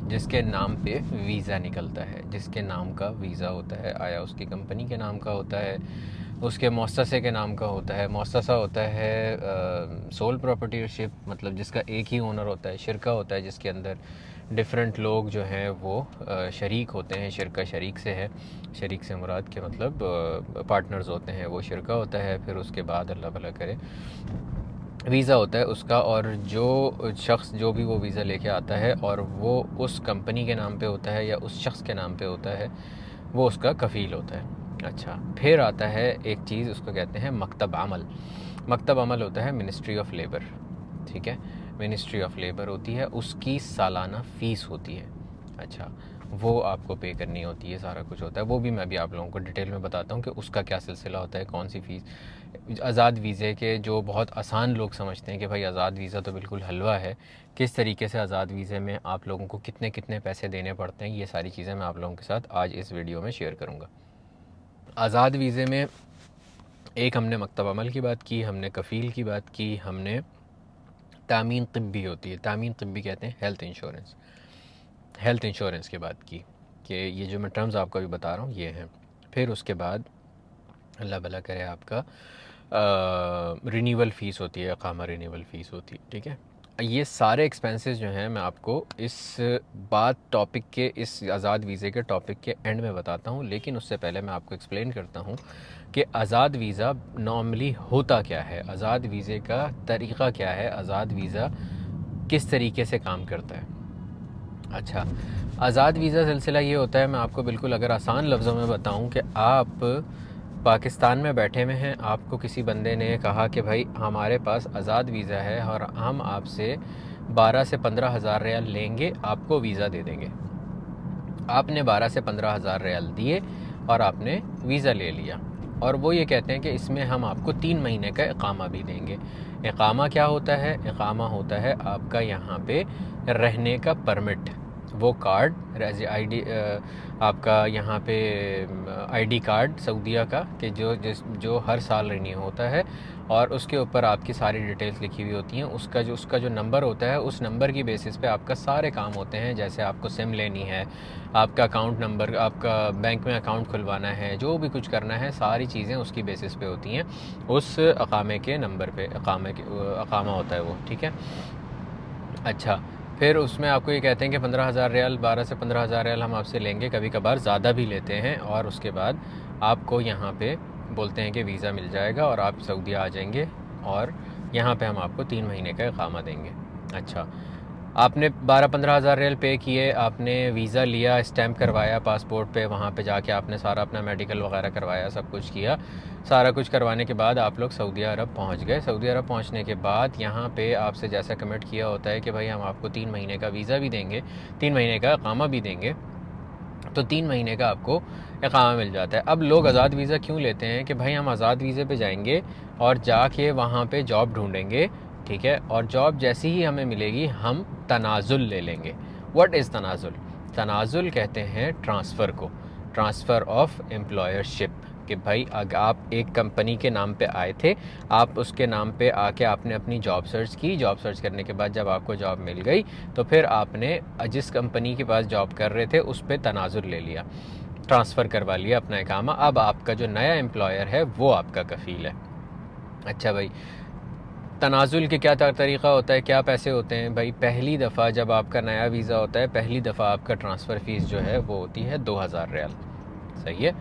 जिसके नाम पे वीज़ा निकलता है, जिसके नाम का वीज़ा होता है, आया उसकी कंपनी के नाम का होता है, उसके मौससे के नाम का होता है। मौससा होता है सोल प्रॉपर्टीशिप, मतलब जिसका एक ही ओनर होता है। शिरका होता है जिसके अंदर डिफरेंट लोग जो हैं वो शरीक होते हैं। शिरका शरीक से है, शरीक से मुराद के मतलब पार्टनर्स होते हैं, वो शिरका होता है। फिर उसके बाद अल्लाह भला करे वीज़ा होता है उसका, और जो शख्स जो भी वो वीज़ा लेके आता है और वो उस कंपनी के नाम पे होता है या उस शख्स के नाम पे होता है, वो उसका कफ़ील होता है। अच्छा, फिर आता है एक चीज़, उसको कहते हैं मकतब अमल। मकतब अमल होता है मिनिस्ट्री ऑफ लेबर, ठीक है, मिनिस्ट्री ऑफ लेबर होती है, उसकी सालाना फ़ीस होती है। अच्छा, वो आपको पे करनी होती है, सारा कुछ होता है, वो भी मैं भी आप लोगों को डिटेल में बताता हूँ कि उसका क्या सिलसिला होता है, कौन सी फ़ीस। आज़ाद वीज़े के जो बहुत आसान लोग समझते हैं कि भाई आज़ाद वीज़ा तो बिल्कुल हलवा है, किस तरीके से आज़ाद वीज़े में आप लोगों को कितने कितने पैसे देने पड़ते हैं, ये सारी चीज़ें मैं आप लोगों के साथ आज इस वीडियो में शेयर करूँगा। आज़ाद वीज़े में एक हमने मकतब अमल की बात की, हमने कफ़ील की बात की, हमने तामीन तिब्बी होती है, तामीन तिब्बी कहते हैं हेल्थ इंश्योरेंस, हेल्थ इंश्योरेंस की बात की कि ये जो मैं टर्म्स आपको अभी बता रहा हूँ ये हैं। फिर उसके बाद अल्लाह भला करे आपका रिन्यूअल फ़ीस होती है, इकामा रिन्यूअल फ़ीस होती है, ठीक है। ये सारे एक्सपेंसेस जो हैं मैं आपको इस बात टॉपिक के, इस आज़ाद वीज़े के टॉपिक के एंड में बताता हूँ, लेकिन उससे पहले मैं आपको एक्सप्लेन करता हूँ कि आज़ाद वीज़ा नॉर्मली होता क्या है, आज़ाद वीज़े का तरीक़ा क्या है, आज़ाद वीज़ा किस तरीके से काम करता है। अच्छा, आज़ाद वीज़ा सिलसिला ये होता है, मैं आपको बिल्कुल अगर आसान लफ्ज़ों में बताऊं कि आप पाकिस्तान में बैठे हुए हैं, आपको किसी बंदे ने कहा कि भाई हमारे पास आज़ाद वीज़ा है और हम आपसे 12 से 15 हज़ार रियाल लेंगे, आपको वीज़ा दे देंगे। आपने 12 से 15 हज़ार रियाल दिए और आपने वीज़ा ले लिया। और वो ये कहते हैं कि इसमें हम आपको 3 महीने का इकामा भी देंगे। इकामा क्या होता है? इकामा होता है आपका यहाँ पे रहने का परमिट, वो कार्ड आईडी, आपका यहाँ पे आईडी कार्ड सऊदीया का, कि जो हर साल रिन्यू होता है और उसके ऊपर आपकी सारी डिटेल्स लिखी हुई होती हैं। उसका जो नंबर होता है, उस नंबर की बेसिस पे आपका सारे काम होते हैं। जैसे आपको सिम लेनी है, आपका अकाउंट नंबर, आपका बैंक में अकाउंट खुलवाना है, जो भी कुछ करना है, सारी चीज़ें उसकी बेसिस पे होती हैं। उस अकामे के नंबर पे अकामा होता है वो, ठीक है। अच्छा, फिर उसमें आपको ये कहते हैं कि 15,000 रियाल, 12 से 15,000 रियाल हम आपसे लेंगे, कभी कभार ज़्यादा भी लेते हैं। और उसके बाद आपको यहाँ पे बोलते हैं कि वीज़ा मिल जाएगा और आप सऊदीया आ जाएंगे और यहाँ पे हम आपको 3 महीने का इकामा देंगे। अच्छा, आपने 12-15,000 रियल पे किए, आपने वीज़ा लिया, स्टैम्प करवाया पासपोर्ट पे, वहाँ पे जाके आपने सारा अपना मेडिकल वगैरह करवाया, सब कुछ किया। सारा कुछ करवाने के बाद आप लोग सऊदी अरब पहुँच गए। सऊदी अरब पहुँचने के बाद यहाँ पे आपसे जैसा कमिट किया होता है कि भाई हम आपको 3 महीने का वीज़ा भी देंगे, 3 महीने का इकामा भी देंगे, तो 3 महीने का आपको इकामा मिल जाता है। अब लोग आज़ाद वीज़ा क्यों लेते हैं कि भाई हम आज़ाद वीज़े पे जाएंगे और जाके वहाँ पे जॉब ढूंढेंगे, ठीक है, और जॉब जैसी ही हमें मिलेगी हम तनाजुल ले लेंगे। What is तनाजुल? तनाजुल कहते हैं ट्रांसफ़र को, ट्रांसफ़र ऑफ एम्प्लॉयरशिप, कि भाई अगर आप एक कंपनी के नाम पे आए थे, आप उसके नाम पे आके आपने अपनी जॉब सर्च की, जॉब सर्च करने के बाद जब आपको जॉब मिल गई तो फिर आपने जिस कंपनी के पास जॉब कर रहे थे उस पर तनाजुल ले लिया, ट्रांसफ़र करवा लिया अपना इकामा। अब आपका जो नया एम्प्लॉयर है वो आपका कफ़ील है। अच्छा भाई, तनाजुल के क्या तरीक़ा होता है, क्या पैसे होते हैं भाई? पहली दफ़ा जब आपका नया वीज़ा होता है, पहली दफ़ा आपका ट्रांसफ़र फ़ीस जो है वो होती है 2,000 रियाल, सही है।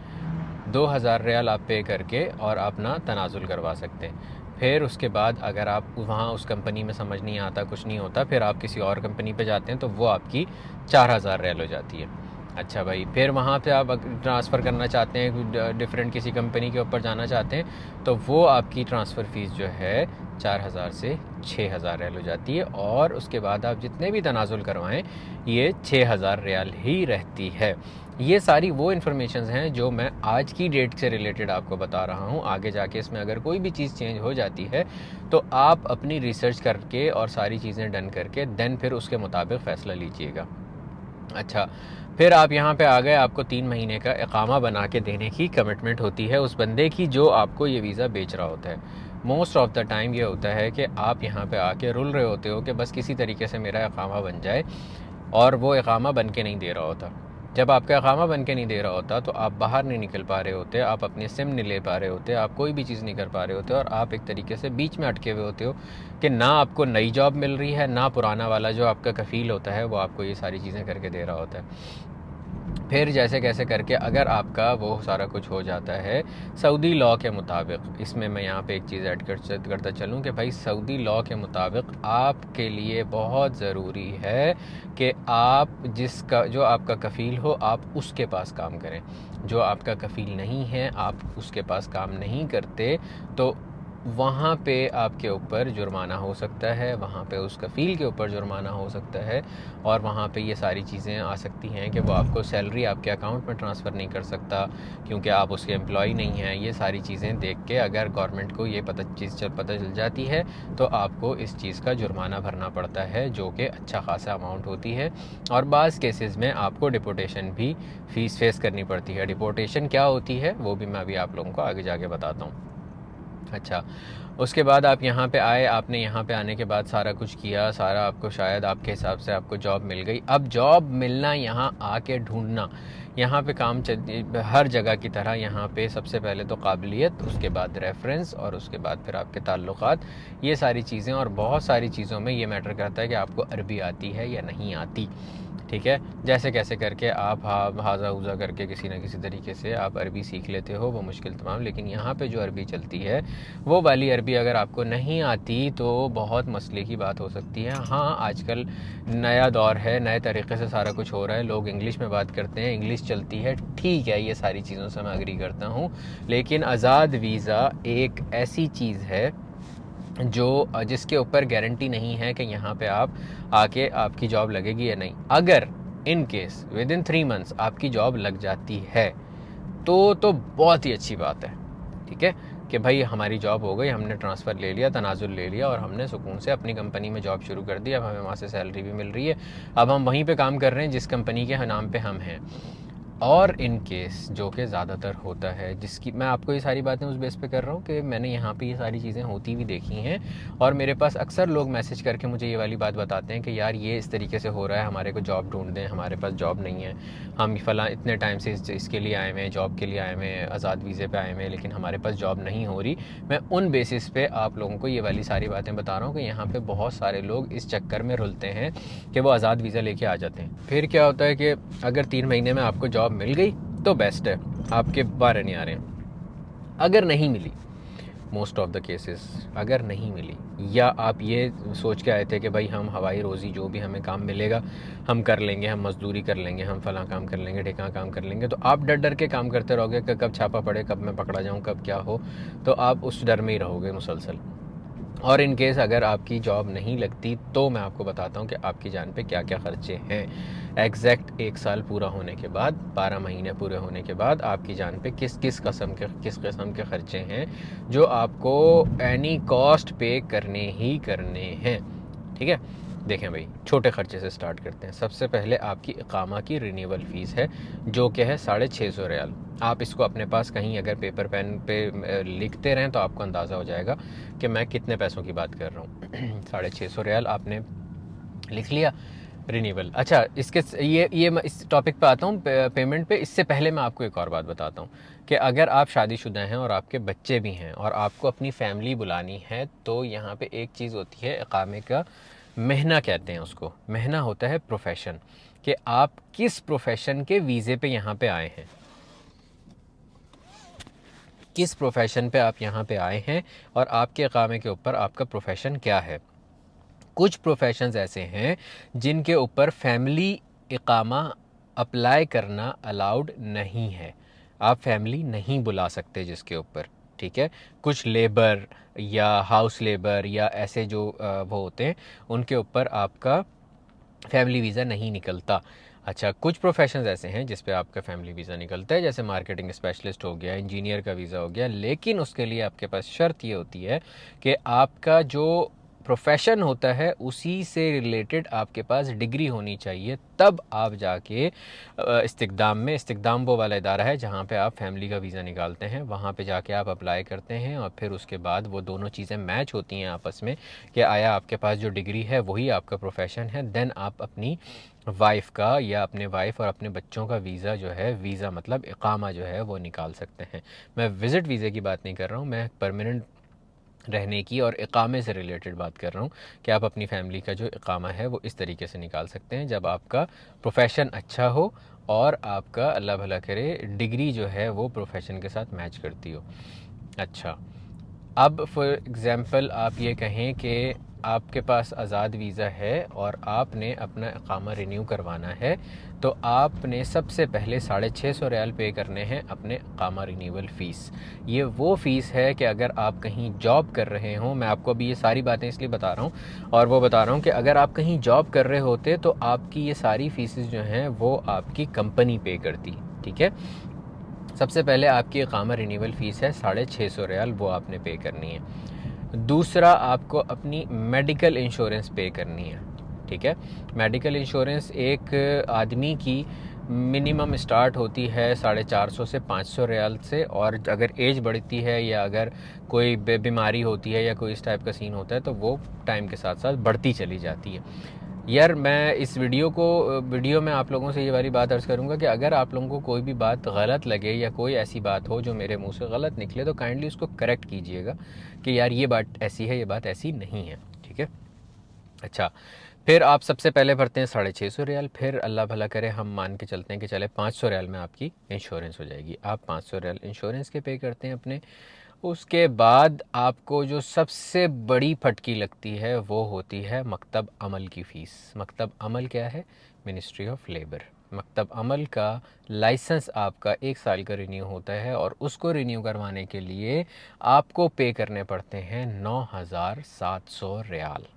2,000 रियाल आप पे करके और अपना तनाजुल करवा सकते हैं। फिर उसके बाद अगर आप वहाँ उस कंपनी में समझ नहीं आता, कुछ नहीं होता, फिर आप किसी और कंपनी पे जाते हैं तो वो आपकी 4,000 रियाल हो जाती है। अच्छा भाई, फिर वहाँ पे आप ट्रांसफ़र करना चाहते हैं, डिफरेंट किसी कंपनी के ऊपर जाना चाहते हैं, तो वो आपकी ट्रांसफ़र फ़ीस जो है 4,000 से 6,000 रियाल हो जाती है। और उसके बाद आप जितने भी तनाजुल करवाएं ये 6,000 रियाल ही रहती है। ये सारी वो इन्फॉर्मेशंस हैं जो मैं आज की डेट से रिलेटेड आपको बता रहा हूँ। आगे जाके इसमें अगर कोई भी चीज़ चेंज हो जाती है तो आप अपनी रिसर्च करके और सारी चीज़ें डन करके देन फिर उसके मुताबिक फ़ैसला लीजिएगा। अच्छा, फिर आप यहाँ पे आ गए, आपको 3 महीने का इकामा बना के देने की कमिटमेंट होती है उस बंदे की जो आपको ये वीज़ा बेच रहा होता है। मोस्ट ऑफ़ द टाइम ये होता है कि आप यहाँ पे आके रुल रहे होते हो कि बस किसी तरीके से मेरा इकामा बन जाए, और वो इकामा बन के नहीं दे रहा होता। जब आपका इकामा बन के नहीं दे रहा होता तो आप बाहर नहीं निकल पा रहे होते, आप अपनी सिम नहीं ले पा रहे होते, आप कोई भी चीज़ नहीं कर पा रहे होते, और आप एक तरीके से बीच में अटके हुए होते हो कि ना आपको नई जॉब मिल रही है, ना पुराना वाला जो आपका कफ़ील होता है वो आपको ये सारी चीज़ें करके दे रहा होता है। फिर जैसे कैसे करके अगर आपका वो सारा कुछ हो जाता है सऊदी लॉ के मुताबिक, इसमें मैं यहाँ पे एक चीज़ ऐड करता चलूँ कि भाई सऊदी लॉ के मुताबिक आपके लिए बहुत ज़रूरी है कि आप जो आपका कफ़ील हो आप उसके पास काम करें। जो आपका कफ़ील नहीं है आप उसके पास काम नहीं करते तो वहाँ पे आपके ऊपर जुर्माना हो सकता है, वहाँ पे उस कफ़ील के ऊपर जुर्माना हो सकता है, और वहाँ पे ये सारी चीज़ें आ सकती हैं कि वो आपको सैलरी आपके अकाउंट में ट्रांसफ़र नहीं कर सकता क्योंकि आप उसके एम्प्लॉय नहीं हैं। ये सारी चीज़ें देख के अगर गवर्नमेंट को ये पता चल जाती है तो आपको इस चीज़ का जुर्माना भरना पड़ता है, जो कि अच्छा खासा अमाउंट होती है, और बाज़ केसेस में आपको डिपोर्टेशन भी फ़ीस फेस करनी पड़ती है। डिपोर्टेशन क्या होती है वो भी मैं अभी आप लोगों को आगे जाके बताता हूँ। अच्छा, उसके बाद आप यहाँ पे आए, आपने यहाँ पे आने के बाद सारा कुछ किया, सारा आपको शायद आपके हिसाब से आपको जॉब मिल गई। अब जॉब मिलना, यहाँ आके ढूंढना, यहाँ पे काम हर जगह की तरह यहाँ पे सबसे पहले तो काबिलियत, उसके बाद रेफरेंस, और उसके बाद फिर आपके ताल्लुकात, ये सारी चीज़ें, और बहुत सारी चीज़ों में ये मैटर करता है कि आपको अरबी आती है या नहीं आती, ठीक है। जैसे कैसे करके आप हाजा हुजा करके किसी न किसी तरीके से आप अरबी सीख लेते हो, वो मुश्किल तमाम, लेकिन यहाँ पे जो अरबी चलती है वो वाली अरबी अगर आपको नहीं आती तो बहुत मसले की बात हो सकती है। हाँ, आजकल नया दौर है, नए तरीके से सारा कुछ हो रहा है, लोग इंग्लिश में बात करते हैं, इंग्लिश चलती है, ठीक है, ये सारी चीज़ों से मैं एग्री करता हूँ, लेकिन आज़ाद वीज़ा एक ऐसी चीज़ है जिसके ऊपर गारंटी नहीं है कि यहाँ पे आप आके आपकी जॉब लगेगी या नहीं। अगर in case with in 3 months आपकी जॉब लग जाती है तो बहुत ही अच्छी बात है, ठीक है, कि भाई हमारी जॉब हो गई, हमने ट्रांसफ़र ले लिया, तनाज़ुल ले लिया और हमने सुकून से अपनी कंपनी में जॉब शुरू कर दी। अब हमें वहाँ से सैलरी भी मिल रही है, अब हम वहीं पे काम कर रहे हैं जिस कंपनी के नाम पे हम हैं। और इन केस जो कि ज़्यादातर होता है, जिसकी मैं आपको ये सारी बातें उस बेस पे कर रहा हूँ कि मैंने यहाँ पे ये सारी चीज़ें होती हुई देखी हैं, और मेरे पास अक्सर लोग मैसेज करके मुझे ये वाली बात बताते हैं कि यार ये इस तरीके से हो रहा है, हमारे को जॉब ढूंढ दें, हमारे पास जॉब नहीं है, हम फ़लाँ इतने टाइम से इसके लिए आए हुए हैं, जॉब के लिए आए हुए हैं, आज़ाद वीज़े पे आए हुए हैं, लेकिन हमारे पास जॉब नहीं हो रही। मैं उन बेसिस पे आप लोगों को ये वाली सारी बातें बता रहा हूँ कि यहाँ पे बहुत सारे लोग इस चक्कर में रुलते हैं कि वो आज़ाद वीज़ा लेके आ जाते हैं। फिर क्या होता है कि अगर 3 महीने में आपको जॉब मिल गई तो बेस्ट है, आपके 12 नहीं आ रहे हैं। अगर नहीं मिली, मोस्ट ऑफ द केसेस अगर नहीं मिली, या आप ये सोच के आए थे कि भाई हम हवाई रोज़ी जो भी हमें काम मिलेगा हम कर लेंगे, हम मजदूरी कर लेंगे, हम फलां काम कर लेंगे, ढिकां काम कर लेंगे, तो आप डर डर के काम करते रहोगे कि कब छापा पड़े, कब मैं पकड़ा जाऊं, कब क्या हो, तो आप उस डर में ही रहोगे मुसलसल। और इन केस अगर आपकी जॉब नहीं लगती तो मैं आपको बताता हूँ कि आपकी जान पे क्या क्या ख़र्चे हैं। एग्जैक्ट 1 साल पूरा होने के बाद, 12 महीने पूरे होने के बाद आपकी जान पे किस किस्म के ख़र्चे हैं जो आपको एनी कॉस्ट पे करने ही करने हैं। ठीक है, देखें भाई, छोटे ख़र्चे से स्टार्ट करते हैं। सबसे पहले आपकी इकामा की रिन्यूअल फ़ीस है, जो कि है 650 रियाल। आप इसको अपने पास कहीं अगर पेपर पेन पे लिखते रहें तो आपको अंदाज़ा हो जाएगा कि मैं कितने पैसों की बात कर रहा हूँ। 650 रियाल आपने लिख लिया रिन्यूअल। अच्छा, इसके ये मैं इस टॉपिक पे आता हूँ पेमेंट पे। इससे पहले मैं आपको एक और बात बताता हूँ कि अगर आप शादीशुदा हैं और आपके बच्चे भी हैं और आपको अपनी फैमिली बुलानी है, तो यहाँ पे एक चीज़ होती है इकामे का महना कहते हैं उसको। महना होता है प्रोफेशन, कि आप किस प्रोफेशन के वीज़े पे यहाँ पे आए हैं, किस प्रोफेशन पे आप यहाँ पे आए हैं और आपके इकामे के ऊपर आपका प्रोफेशन क्या है। कुछ प्रोफेशंस ऐसे हैं जिनके ऊपर फैमिली इकामा अप्लाई करना अलाउड नहीं है, आप फैमिली नहीं बुला सकते जिसके ऊपर। ठीक है, कुछ लेबर या हाउस लेबर या ऐसे जो वो होते हैं, उनके ऊपर आपका फैमिली वीज़ा नहीं निकलता। अच्छा, कुछ प्रोफेशंस ऐसे हैं जिस पे आपका फैमिली वीज़ा निकलता है, जैसे मार्केटिंग स्पेशलिस्ट हो गया, इंजीनियर का वीज़ा हो गया, लेकिन उसके लिए आपके पास शर्त ये होती है कि आपका जो प्रोफेशन होता है उसी से रिलेटेड आपके पास डिग्री होनी चाहिए, तब आप जाके इस्तिक़दाम वो वाला इदारा है जहाँ पे आप फैमिली का वीज़ा निकालते हैं, वहाँ पे जाके आप अप्लाई करते हैं, और फिर उसके बाद वो दोनों चीज़ें मैच होती हैं आपस में कि आया आपके पास जो डिग्री है वही आपका प्रोफेशन है, देन आप अपनी वाइफ का या अपने वाइफ और अपने बच्चों का वीज़ा जो है, वीज़ा मतलब इकामा जो है, वो निकाल सकते हैं। मैं विज़िट वीज़े की बात नहीं कर रहा हूँ, मैं परमानेंट रहने की और इकामे से रिलेटेड बात कर रहा हूँ कि आप अपनी फैमिली का जो इकामा है वो इस तरीके से निकाल सकते हैं जब आपका प्रोफेशन अच्छा हो और आपका अल्लाह भला करे डिग्री जो है वो प्रोफेशन के साथ मैच करती हो। अच्छा, अब फॉर एग्ज़ाम्पल आप ये कहें कि आपके पास आज़ाद वीज़ा है और आपने अपना इकामा रिन्यू करवाना है, तो आपने सबसे पहले 650 रियाल पे करने हैं अपने इकामा रिन्यूअल फ़ीस। ये वो फ़ीस है कि अगर आप कहीं जॉब कर रहे हों, मैं आपको अभी ये सारी बातें इसलिए बता रहा हूँ, और वो बता रहा हूँ कि अगर आप कहीं जॉब कर रहे होते तो आपकी ये सारी फ़ीसेस जो हैं वो आपकी कंपनी पे करती। ठीक है, सबसे पहले आपकी इकामा रिन्यूअल फ़ीस है 650 रियाल, वो आपने पे करनी है। दूसरा, आपको अपनी मेडिकल इंश्योरेंस पे करनी है। ठीक है, मेडिकल इंश्योरेंस एक आदमी की मिनिमम स्टार्ट होती है 450 से 500 रियाल से, और अगर एज बढ़ती है या अगर कोई बीमारी होती है या कोई इस टाइप का सीन होता है तो वो टाइम के साथ साथ बढ़ती चली जाती है। यार, मैं इस वीडियो में आप लोगों से ये वाली बात अर्ज़ करूँगा कि अगर आप लोगों को कोई भी बात गलत लगे या कोई ऐसी बात हो जो मेरे मुंह से गलत निकले, तो काइंडली उसको करेक्ट कीजिएगा कि यार ये बात ऐसी है, ये बात ऐसी नहीं है। ठीक है, अच्छा, फिर आप सबसे पहले भरते हैं 650 रियाल, फिर अल्लाह भला करे हम मान के चलते हैं कि चले 500 रियाल में आपकी इंश्योरेंस हो जाएगी, आप 500 रियाल इंश्योरेंस के पे करते हैं अपने। उसके बाद आपको जो सबसे बड़ी फटकी लगती है वो होती है मकतब अमल की फ़ीस। मकतब अमल क्या है? Ministry of labour. मकतब अमल का लाइसेंस आपका 1 साल का रिन्यू होता है, और उसको रिन्यू करवाने के लिए आपको पे करने पड़ते हैं 9,700 रियाल।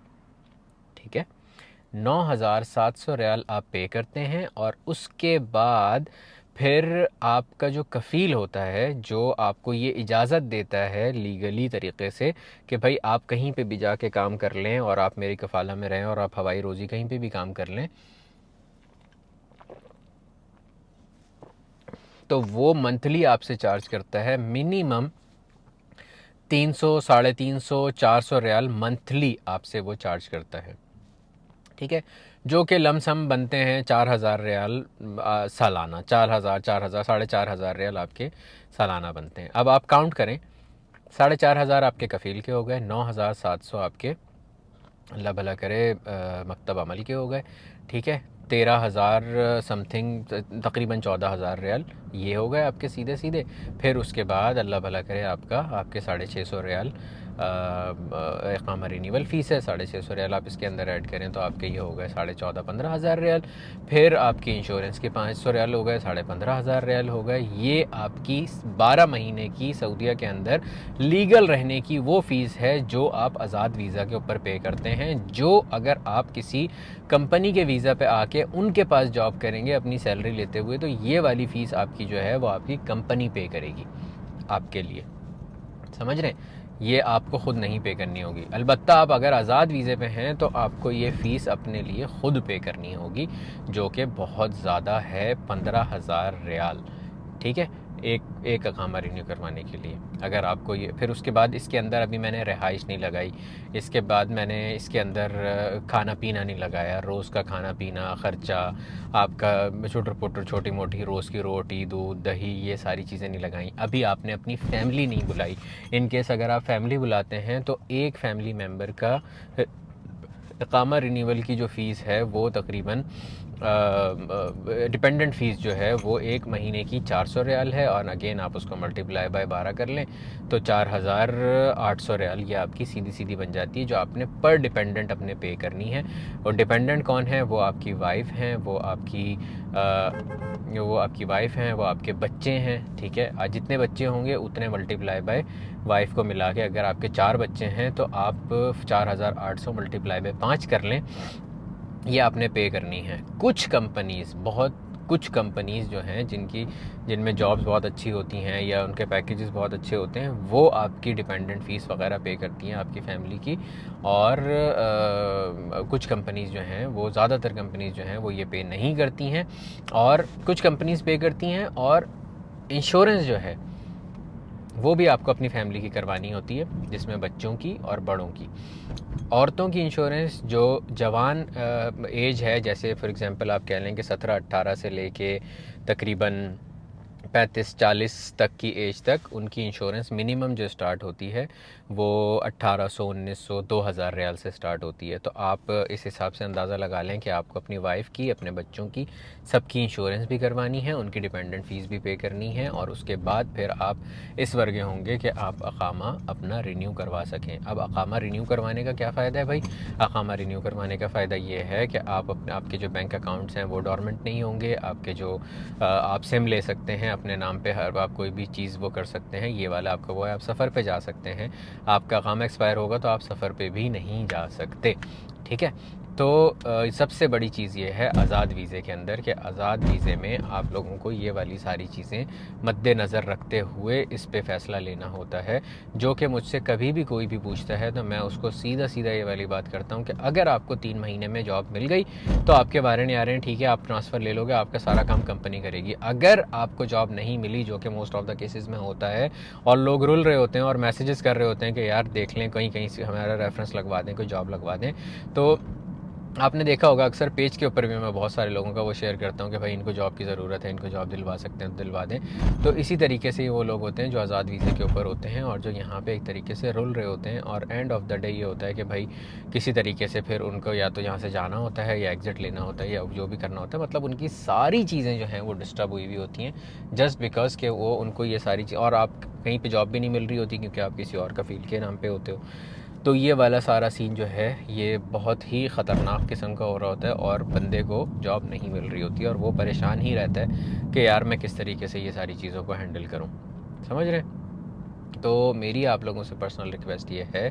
ठीक है, 9,700 रियाल आप पे करते हैं, और उसके बाद फिर आपका जो कफ़ील होता है, जो आपको ये इजाज़त देता है लीगली तरीक़े से कि भाई आप कहीं पे भी जाके काम कर लें और आप मेरी कफ़ाला में रहें और आप हवाई रोज़ी कहीं पे भी काम कर लें, तो वो मंथली आपसे चार्ज करता है मिनिमम 300, 350, 400 रियाल मंथली आपसे वो चार्ज करता है। ठीक है, जो कि लमसम बनते हैं 4,000 रियाल सालाना। 4,000, 4,000, 4,500 रियाल आपके सालाना बनते हैं। अब आप काउंट करें, 4,500 आपके कफ़ील के हो गए, 9,700 आपके अल्लाह भला करे मकतब अमल के हो गए। ठीक है, 13,000 समथिंग, तकरीबन 14,000 रियाल ये हो गए आपके सीधे सीधे। फिर उसके बाद अल्लाह भला करे आपके 650 रियाल इक़ामा रिन्यूअल फ़ीस है, 650 रियाल आप इसके अंदर ऐड करें तो आपके ये हो गए 14,500, 15,000 रियाल। फिर आपकी इंश्योरेंस के 500 रियाल हो गए, 15,500 रियाल हो गए। ये आपकी 12 महीने की सऊदीया के अंदर लीगल रहने की वो फ़ीस है जो आप आज़ाद वीज़ा के ऊपर पे करते हैं। जो अगर आप किसी कंपनी के वीज़ा पे आके उनके पास जॉब करेंगे अपनी सैलरी लेते हुए, तो ये वाली फ़ीस आपकी जो है वो आपकी कंपनी पे करेगी आपके लिए। समझ रहे हैं? ये आपको ख़ुद नहीं पे करनी होगी। अलबत्ता आप अगर आज़ाद वीज़े पे हैं तो आपको ये फ़ीस अपने लिए ख़ुद पे करनी होगी, जो कि बहुत ज़्यादा है, 15,000 रियाल। ठीक है, एक अकामा रिन्यू करवाने के लिए। अगर आपको ये, फिर उसके बाद इसके अंदर अभी मैंने रिहाइश नहीं लगाई, इसके बाद मैंने इसके अंदर खाना पीना नहीं लगाया, रोज़ का खाना पीना ख़र्चा आपका, छोटर पोटर छोटी मोटी रोज़ की रोटी, दूध, दही, ये सारी चीज़ें नहीं लगाई। अभी आपने अपनी फैमिली नहीं बुलाई। इन केस अगर आप फैमिली बुलाते हैं तो एक फैमिली मेम्बर का इक़ामा रिन्यूअल की जो फ़ीस है वो तकरीबन डिपेंडेंट फ़ीस जो है वो एक महीने की 400 रियाल है, और अगेन आप उसको मल्टीप्लाई बाय 12 कर लें तो 4,800 रियाल ये आपकी सीधी सीधी बन जाती है, जो आपने पर डिपेंडेंट अपने पे करनी है। और डिपेंडेंट कौन है? वो आपकी वाइफ हैं, वो आपकी वाइफ हैं, वो आपके बच्चे हैं। ठीक है, आज जितने बच्चे होंगे उतने मल्टीप्लाई बाय वाइफ को मिला के, अगर आपके 4 बच्चे हैं तो आप 4,800 मल्टीप्लाई बाय 5 कर लें, ये आपने पे करनी है। कुछ कंपनीज़ जो हैं जिनमें जॉब्स बहुत अच्छी होती हैं या उनके पैकेजेस बहुत अच्छे होते हैं, वो आपकी डिपेंडेंट फ़ीस वगैरह पे करती हैं आपकी फ़ैमिली की। और कुछ कंपनीज़ जो हैं, वो ज़्यादातर कंपनीज़ जो हैं वो ये पे नहीं करती हैं, और कुछ कंपनीज़ पे करती हैं। और इंश्योरेंस जो है वो भी आपको अपनी फैमिली की करवानी होती है, जिसमें बच्चों की और बड़ों की। औरतों की इंश्योरेंस जो जवान एज है, जैसे फॉर एग्ज़ाम्पल आप कह लें कि 17-18 से लेके तकरीबन 35-40 तक की एज तक, उनकी इंश्योरेंस मिनिमम जो स्टार्ट होती है वो 1,800, 1,900, 2,000 रियाल से स्टार्ट होती है। तो आप इस हिसाब से अंदाज़ा लगा लें कि आपको अपनी वाइफ की, अपने बच्चों की, सबकी इंश्योरेंस भी करवानी है, उनकी डिपेंडेंट फ़ीस भी पे करनी है, और उसके बाद फिर आप इस वर्गे होंगे कि आप अकामा अपना रिन्यू करवा सकें। अब अकामा रिन्यू करवाने का क्या फ़ायदा है भाई? अकामा रिन्यू करवाने का फ़ायदा ये है कि आपके जो बैंक अकाउंट्स हैं वो डॉर्मेंट नहीं होंगे, आपके जो आप सिम ले सकते हैं अपने नाम पे, हर आप कोई भी चीज़ वो कर सकते हैं। ये वाला आपका वो है, आप सफ़र पे जा सकते हैं। आपका काम एक्सपायर होगा तो आप सफ़र पे भी नहीं जा सकते। ठीक है, तो सबसे बड़ी चीज़ ये है आज़ाद वीज़े के अंदर कि आज़ाद वीज़े में आप लोगों को ये वाली सारी चीज़ें मद्देनज़र रखते हुए इस पे फ़ैसला लेना होता है। जो कि मुझसे कभी भी कोई भी पूछता है तो मैं उसको सीधा सीधा ये वाली बात करता हूँ कि अगर आपको 3 महीने में जॉब मिल गई तो आपके बारे नहीं आ रहे हैं, ठीक है, आप ट्रांसफ़र ले लोगे, आपका सारा काम कंपनी करेगी। अगर आपको जॉब नहीं मिली, जो कि मोस्ट ऑफ द केसेस में होता है, और लोग रुल रहे होते हैं और मैसेजेस कर रहे होते हैं कि यार देख लें, कहीं कहीं से हमारा रेफरेंस लगवा दें, कोई जॉब लगवा दें, तो आपने देखा होगा अक्सर पेज के ऊपर भी मैं बहुत सारे लोगों का वो शेयर करता हूँ कि भाई इनको जॉब की ज़रूरत है, इनको जॉब दिलवा सकते हैं तो दिलवा दें। तो इसी तरीके से वो लोग होते हैं जो आज़ाद वीज़े के ऊपर होते हैं और जो यहाँ पे एक तरीके से रुल रहे होते हैं, और एंड ऑफ द डे ये होता है कि भाई किसी तरीके से फिर उनको या तो यहाँ से जाना होता है या एग्ज़िट लेना होता है या जो भी करना होता है। मतलब उनकी सारी चीज़ें जो हैं वो डिस्टर्ब हुई होती हैं, जस्ट बिकॉज़ कि वो उनको ये सारी चीज़, और आप कहीं पर जॉब भी नहीं मिल रही होती क्योंकि आप किसी और कफ़ील के नाम पर होते हो। तो ये वाला सारा सीन जो है ये बहुत ही ख़तरनाक किस्म का हो रहा होता है, और बंदे को जॉब नहीं मिल रही होती है और वो परेशान ही रहता है कि यार मैं किस तरीके से ये सारी चीज़ों को हैंडल करूं। समझ रहे हैं? तो मेरी आप लोगों से पर्सनल रिक्वेस्ट ये है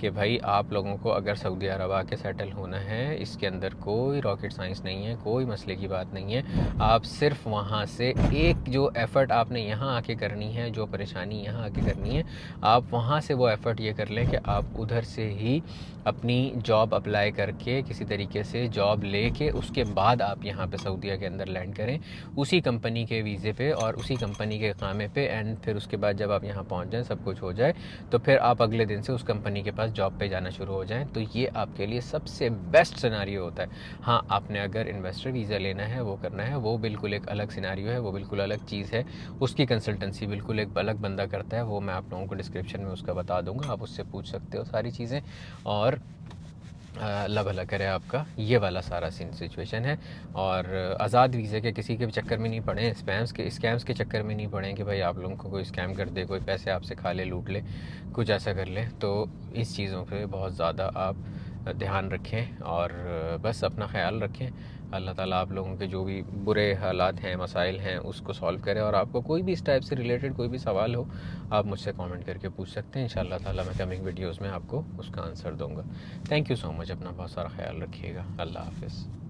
कि भाई आप लोगों को अगर सऊदी अरब आके सेटल होना है, इसके अंदर कोई रॉकेट साइंस नहीं है, कोई मसले की बात नहीं है। आप सिर्फ वहाँ से एक जो एफ़र्ट आपने यहाँ आके करनी है, जो परेशानी यहाँ आके करनी है, आप वहाँ से वो एफ़र्ट ये कर लें कि आप उधर से ही अपनी जॉब अप्लाई करके किसी तरीके से जॉब लेके उसके बाद आप यहाँ पे सऊदीया के अंदर लैंड करें, उसी कंपनी के वीज़े पे और उसी कंपनी के क़ामे पे। एंड फिर उसके बाद जब आप यहाँ पहुँच जाएँ, सब कुछ हो जाए, तो फिर आप अगले दिन से उस कंपनी के पास जॉब पे जाना शुरू हो जाएँ। तो ये आपके लिए सबसे बेस्ट सिनेरियो होता है। हाँ, आपने अगर इन्वेस्टर वीज़ा लेना है, वो करना है, वो बिल्कुल एक अलग सिनेरियो है, वो बिल्कुल अलग चीज़ है। उसकी कंसल्टेंसी बिल्कुल एक अलग बंदा करता है, वो मैं आप लोगों को डिस्क्रिप्शन में उसका बता दूँगा, आप उससे पूछ सकते हो सारी चीज़ें। और अल्लाह भला करे आपका। ये वाला सारा सिचुएशन है। और आज़ाद वीज़े के किसी के भी चक्कर में नहीं पड़े, स्कैम्स के चक्कर में नहीं पड़े कि भाई आप लोगों को कोई स्कैम कर दे, कोई पैसे आपसे खा ले, लूट ले, कुछ ऐसा कर ले। तो इस चीज़ों पे बहुत ज़्यादा आप ध्यान रखें और बस अपना ख्याल रखें। अल्लाह ताला आप लोगों के जो भी बुरे हालात हैं, मसाइल हैं, उसको सॉल्व करे। और आपको कोई भी इस टाइप से रिलेटेड कोई भी सवाल हो, आप मुझसे कमेंट करके पूछ सकते हैं। इंशाअल्लाह ताला मैं कमिंग वीडियोज़ में आपको उसका आंसर दूँगा। Thank you so much. अपना बहुत सारा ख्याल रखिएगा। अल्लाह हाफ़िज़।